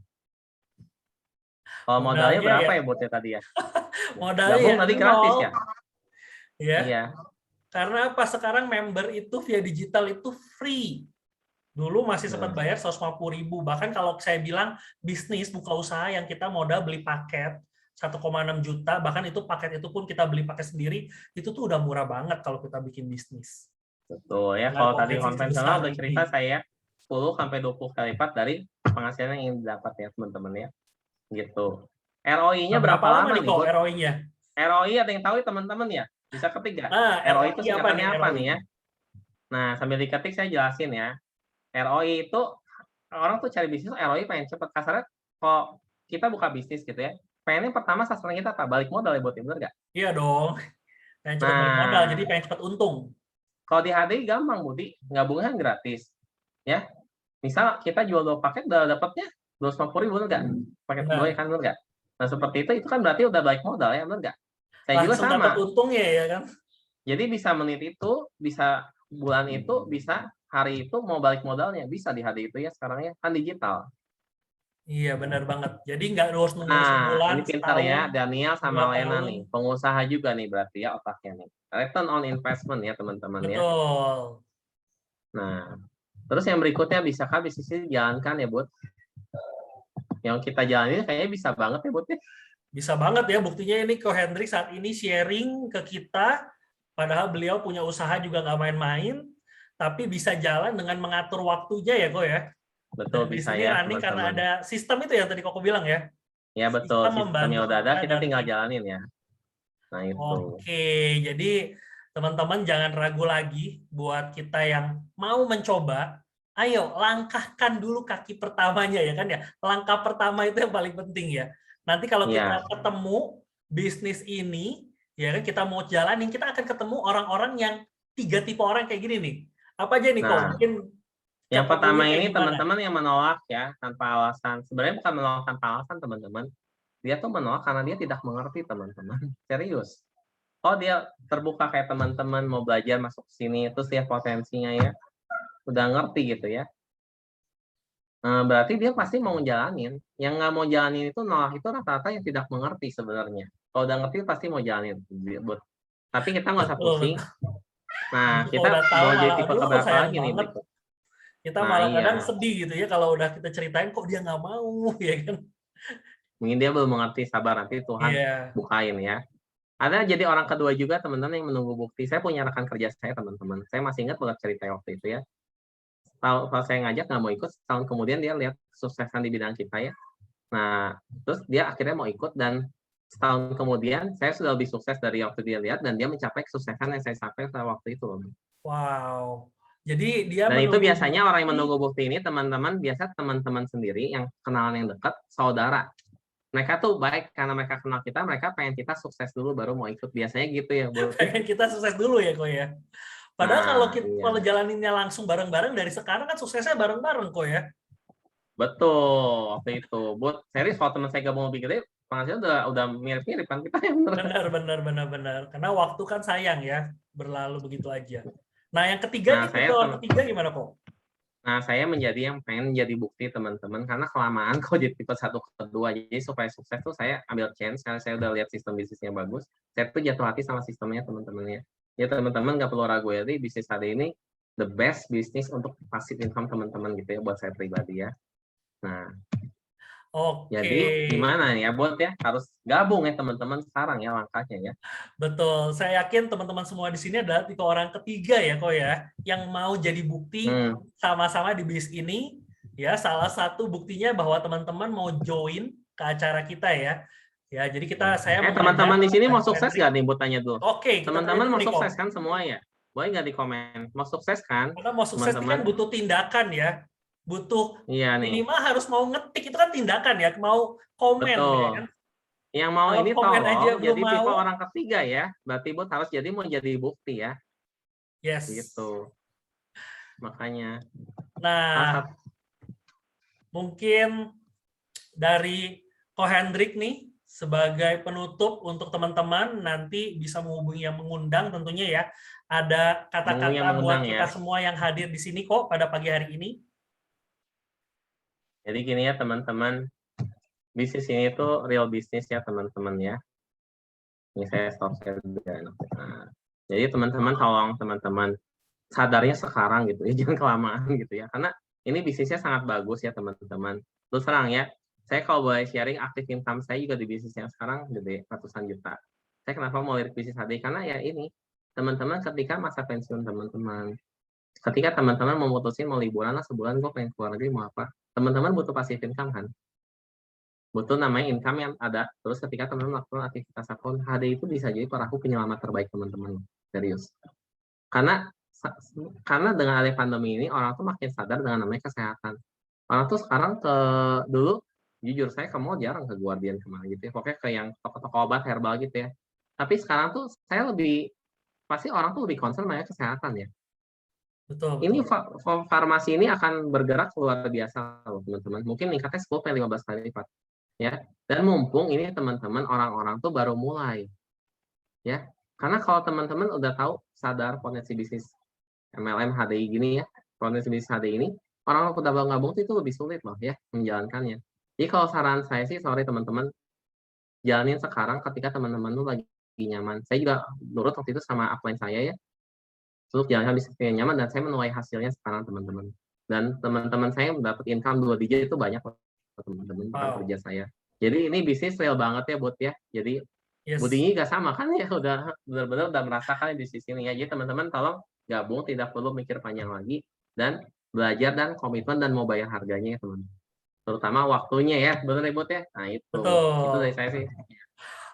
Kalau modalnya Modalnya berapa ya, ya, Bud, ya tadi ya? modalnya Gabung ya tadi gratis nol, ya? ya. Iya, Karena apa? Sekarang member itu via digital itu free. Dulu masih sempat nah, bayar 150.000. Bahkan kalau saya bilang bisnis, buka usaha yang kita modal beli paket 1,6 juta, bahkan itu paket itu pun kita beli paket sendiri, itu tuh udah murah banget kalau kita bikin bisnis. betul ya. Dengan Kalau tadi potensi konvensional sebesar udah cerita ini. saya 10-20 kali lipat dari penghasilan yang didapat ya, teman-teman ya. Gitu. Nah, ROI-nya berapa berapa lama lama nih nih, kok Bud? ROI-nya? ROI ada yang tahu ya, teman-teman ya? Bisa ketik nggak? Ah, ROI itu ROI apa nih singkatannya apa ROI? nih ya? Nah, sambil diketik saya jelasin ya. ROI itu orang tuh cari bisnis ROI pengen cepet. Kasarnya kalau kita buka bisnis gitu ya, pengennya pertama sasaran kita apa? Balik modal ya, Bud, bener nggak? Iya dong. Pengen cepat balik modal, Nah, jadi pengen cepat untung. kalau di HDI gampang, Budi. Gabungnya kan gratis. Ya, misal kita jual 2 paket udah dapatnya 250.000, bener nggak? Paket kedua ya Benar. kan, bener nggak? Nah, seperti itu kan berarti udah balik modal ya, bener nggak? Saya juga Langsung dapat sama. untungnya ya kan? Jadi bisa menit itu, bisa bulan itu, bisa hari itu mau balik modalnya. Bisa di HDI itu ya sekarang ya. Kan digital. Iya benar banget. Jadi nggak harus nunggu Nah, sebulan, ini pintar setahun, ya, Daniel 2 sama Lena tahun. nih. Pengusaha juga nih berarti ya otaknya nih. Return on investment ya, teman-teman ya. Betul. Nah, terus yang berikutnya, bisakah bisnis ini dijalankan ya, Bud? Yang kita jalanin kayaknya bisa banget ya, Bud ya. Bisa banget ya, buktinya ini Ko Hendrik saat ini sharing ke kita, padahal beliau punya usaha juga nggak main-main, tapi bisa jalan dengan mengatur waktunya ya Ko ya. Betul, Dan di bisa sini ya, running karena teman-teman. ada sistem itu yang tadi Koko bilang ya. Ya, betul. Sistem Sistemnya membantu udah ada, kita dan tinggal jalanin ya. Nah, itu. Oke, jadi teman-teman jangan ragu lagi buat kita yang mau mencoba. Ayo, langkahkan dulu kaki pertamanya ya kan ya. Langkah pertama itu yang paling penting ya. Nanti kalau Iya. kita ketemu bisnis ini, ya kan kita mau jalanin, kita akan ketemu orang-orang yang 3 tipe orang kayak gini nih. Apa aja nih kok? Nah, Mungkin yang contohnya pertama kayak ini gimana? teman-teman yang menolak ya tanpa alasan. Sebenarnya bukan menolak tanpa alasan, teman-teman. Dia tuh menolak karena dia tidak mengerti, teman-teman. Serius. Oh, dia terbuka kayak teman-teman mau belajar masuk sini, terus dia potensinya ya udah ngerti gitu ya. Berarti dia pasti mau jalanin. Yang nggak mau jalanin itu nolak itu rata-rata yang tidak mengerti sebenarnya. Kalau udah ngerti pasti mau jalanin. Tapi kita nggak usah Betul, pusing. betul. Nah, Justru kalau udah kita tahu mau jadi malah, tipe aduh keberapa sayang lagi nih banget. berikut? Kita Nah, malah kadang iya. sedih gitu ya kalau udah kita ceritain kok dia nggak mau ya kan. Mungkin dia belum mengerti, sabar nanti Tuhan Iya. bukain ya. Ada jadi orang kedua juga teman-teman yang menunggu bukti. Saya punya rekan kerja saya, teman-teman. Saya masih ingat banget cerita waktu itu ya. Kalau saya ngajak nggak mau ikut, setahun kemudian dia lihat kesuksesan di bidang kita ya. Nah, terus dia akhirnya mau ikut dan setahun kemudian saya sudah lebih sukses dari waktu dia lihat dan dia mencapai kesuksesan yang saya capai pada waktu itu. Wow. Jadi dia Dan itu menunggu biasanya orang yang bukti. menunggu bukti ini teman-teman, biasa teman-teman sendiri yang kenalan yang dekat, saudara. Mereka tuh baik karena mereka kenal kita, mereka pengen kita sukses dulu baru mau ikut. Biasanya gitu ya, Bu. Pengen kita sukses dulu ya kok ya. Padahal kalau Nah, kita iya. kalau jalaninnya langsung bareng-bareng dari sekarang kan suksesnya bareng-bareng kok ya. Betul, waktu itu. Buat serius kalau teman saya gabung lebih gede, penghasilan udah mirip-mirip kan kita yang Benar. Karena waktu kan sayang ya, berlalu begitu aja. Nah, yang ketiga Nah, nih, tipe orang ketiga gimana kok? Nah, saya menjadi yang pengen jadi bukti teman-teman, karena kelamaan kok jadi tipe 1 ke 2. Jadi supaya sukses tuh saya ambil chance, karena saya udah lihat sistem bisnisnya bagus, saya tuh jatuh hati sama sistemnya teman-teman ya. Ya teman-teman nggak perlu ragu ya, di bisnis hari ini the best bisnis untuk passive income teman-teman gitu ya, buat saya pribadi ya. Nah, Oke, jadi gimana nih ya, buat ya, harus gabung ya teman-teman sekarang ya langkahnya ya. betul. Saya yakin teman-teman semua di sini adalah tipe orang ketiga ya, kok ya, yang mau jadi bukti sama-sama di bisnis ini. Ya, salah satu buktinya bahwa teman-teman mau join ke acara kita ya. Ya, jadi saya Teman-teman di sini mau mengajak sukses Hendrik. nggak nih, buat tanya dulu? Oke, kita tanya Teman-teman dulu mau nih, Kok. sukses kan semua ya? Boleh nggak di komen? Mau sukses kan? Karena mau sukses ini kan teman-teman? butuh tindakan ya. Butuh Iya nih, minimal harus mau ngetik, itu kan tindakan ya, mau komen ya betul. kan. Yang mau Kalau ini komen aja tolong belum jadi tipe mau. orang ketiga ya. Berarti Bot harus mau jadi bukti ya. Yes. Gitu. Makanya. Nah, mungkin dari Ko Hendrik nih sebagai penutup untuk teman-teman nanti bisa menghubungi yang mengundang tentunya ya. Ada kata-kata buat kita semua yang hadir di sini kok pada pagi hari ini. Jadi gini ya teman-teman, bisnis ini tuh real bisnis ya teman-teman ya. Ini saya stop share juga. Nah, jadi teman-teman tolong teman-teman sadarnya sekarang gitu ya, jangan kelamaan gitu ya. Karena ini bisnisnya sangat bagus ya teman-teman. Terus terang ya, saya kalau boleh sharing active income saya juga di bisnis yang sekarang gede, ratusan juta. Saya kenapa mau lirik bisnis tadi? Karena ya ini, teman-teman ketika masa pensiun teman-teman, ketika teman-teman mau mutusin mau liburan lah sebulan, gue pengen keluar negeri mau apa, teman-teman butuh passive income kan? Butuh namanya income yang ada. Terus ketika teman-teman melakukan aktivitas apapun, HD itu bisa jadi perahu penyelamat terbaik teman-teman. Serius. Karena dengan adanya pandemi ini, orang tuh makin sadar dengan namanya kesehatan. Orang tuh sekarang dulu, jujur saya ke mall jarang, ke Guardian kemana gitu ya. Pokoknya ke yang toko-toko obat herbal gitu ya. Tapi sekarang tuh saya pasti orang tuh lebih concern namanya kesehatan ya. Betul. Ini farmasi ini akan bergerak luar biasa loh teman-teman. Mungkin meningkatnya 10-15 kali lipat. Ya. Dan mumpung ini teman-teman orang-orang tuh baru mulai. Ya. Karena kalau teman-teman udah tahu, sadar potensi bisnis MLM HDI gini ya, potensi bisnis HDI ini, orang udah gabung itu lebih sulit loh ya menjalankannya. Jadi kalau saran saya sih, sorry teman-teman, jalanin sekarang ketika teman-teman tuh lagi nyaman. Saya juga nurut waktu itu sama upline saya ya, untuk jalankan bisnis yang nyaman, dan saya menuai hasilnya sekarang teman-teman. Dan teman-teman saya dapat income 2 digit itu banyak loh teman-teman kerja saya. Jadi ini bisnis real banget ya Bud ya. Jadi Budinya juga sama kan ya, udah benar-benar udah merasakan di sisi ini ya. Jadi teman-teman tolong gabung, tidak perlu mikir panjang lagi, dan belajar dan komitmen dan mau bayar harganya ya teman. Terutama waktunya ya, benar ya Bud ya. Nah itu. Betul. Itu dari saya sih.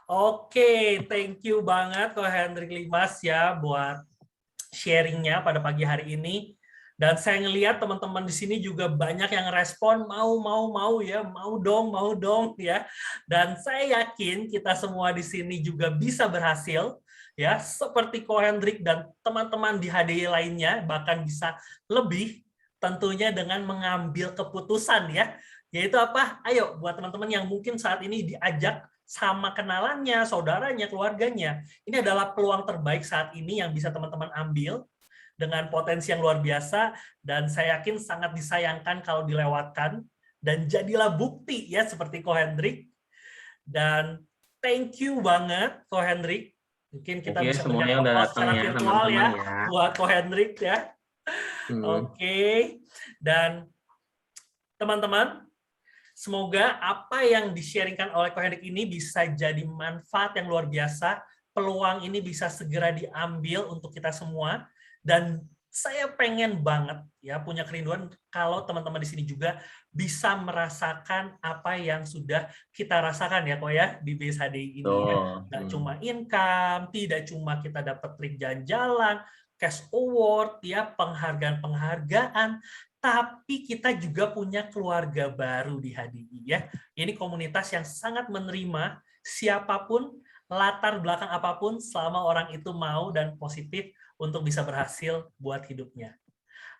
Oke, thank you banget Ko Hendrik Limas ya buat sharingnya pada pagi hari ini. Dan saya ngelihat teman-teman di sini juga banyak yang respon mau ya, mau dong ya. Dan saya yakin kita semua di sini juga bisa berhasil ya, seperti Ko Hendrik dan teman-teman di HDI lainnya, bahkan bisa lebih tentunya dengan mengambil keputusan ya. Yaitu apa? Ayo buat teman-teman yang mungkin saat ini diajak sama kenalannya, saudaranya, keluarganya. Ini adalah peluang terbaik saat ini yang bisa teman-teman ambil dengan potensi yang luar biasa, dan saya yakin sangat disayangkan kalau dilewatkan, dan jadilah bukti ya seperti Ko Hendrik. Dan thank you banget Ko Hendrik. Mungkin kita bisa menjawab secara virtual ya buat Ko Hendrik ya. Oke. Dan teman-teman, semoga apa yang di-sharingkan oleh Ko Hendrik ini bisa jadi manfaat yang luar biasa. Peluang ini bisa segera diambil untuk kita semua. Dan saya pengen banget ya punya kerinduan kalau teman-teman di sini juga bisa merasakan apa yang sudah kita rasakan ya Ko ya di bisnis HDI ini ya. Nggak cuma income, tidak cuma kita dapat trik jalan-jalan, cash award ya, penghargaan-penghargaan, tapi kita juga punya keluarga baru di HDI ya. Ini komunitas yang sangat menerima siapapun, latar belakang apapun, selama orang itu mau dan positif untuk bisa berhasil buat hidupnya.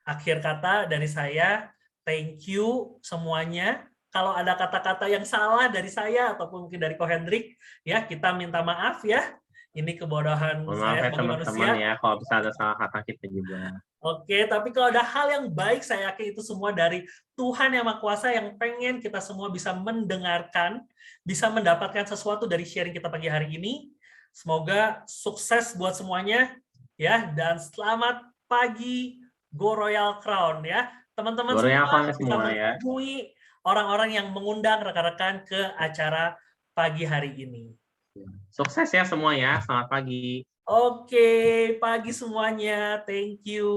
Akhir kata dari saya, thank you semuanya. Kalau ada kata-kata yang salah dari saya ataupun mungkin dari Ko Hendrik, ya kita minta maaf ya. Ini kebodohan Mohon maaf saya ya sebagai teman-teman manusia. ya, kalau bisa ada salah kata kita juga. Oke, tapi kalau ada hal yang baik, saya yakin itu semua dari Tuhan Yang Maha Kuasa yang pengen kita semua bisa mendengarkan, bisa mendapatkan sesuatu dari sharing kita pagi hari ini. Semoga sukses buat semuanya, ya. Dan selamat pagi Go Royal Crown, ya. Teman-teman Go Royal semua Crown bisa semua ya. menemui orang-orang yang mengundang rekan-rekan ke acara pagi hari ini. Sukses ya semua ya, selamat pagi. Oke, pagi semuanya. Thank you.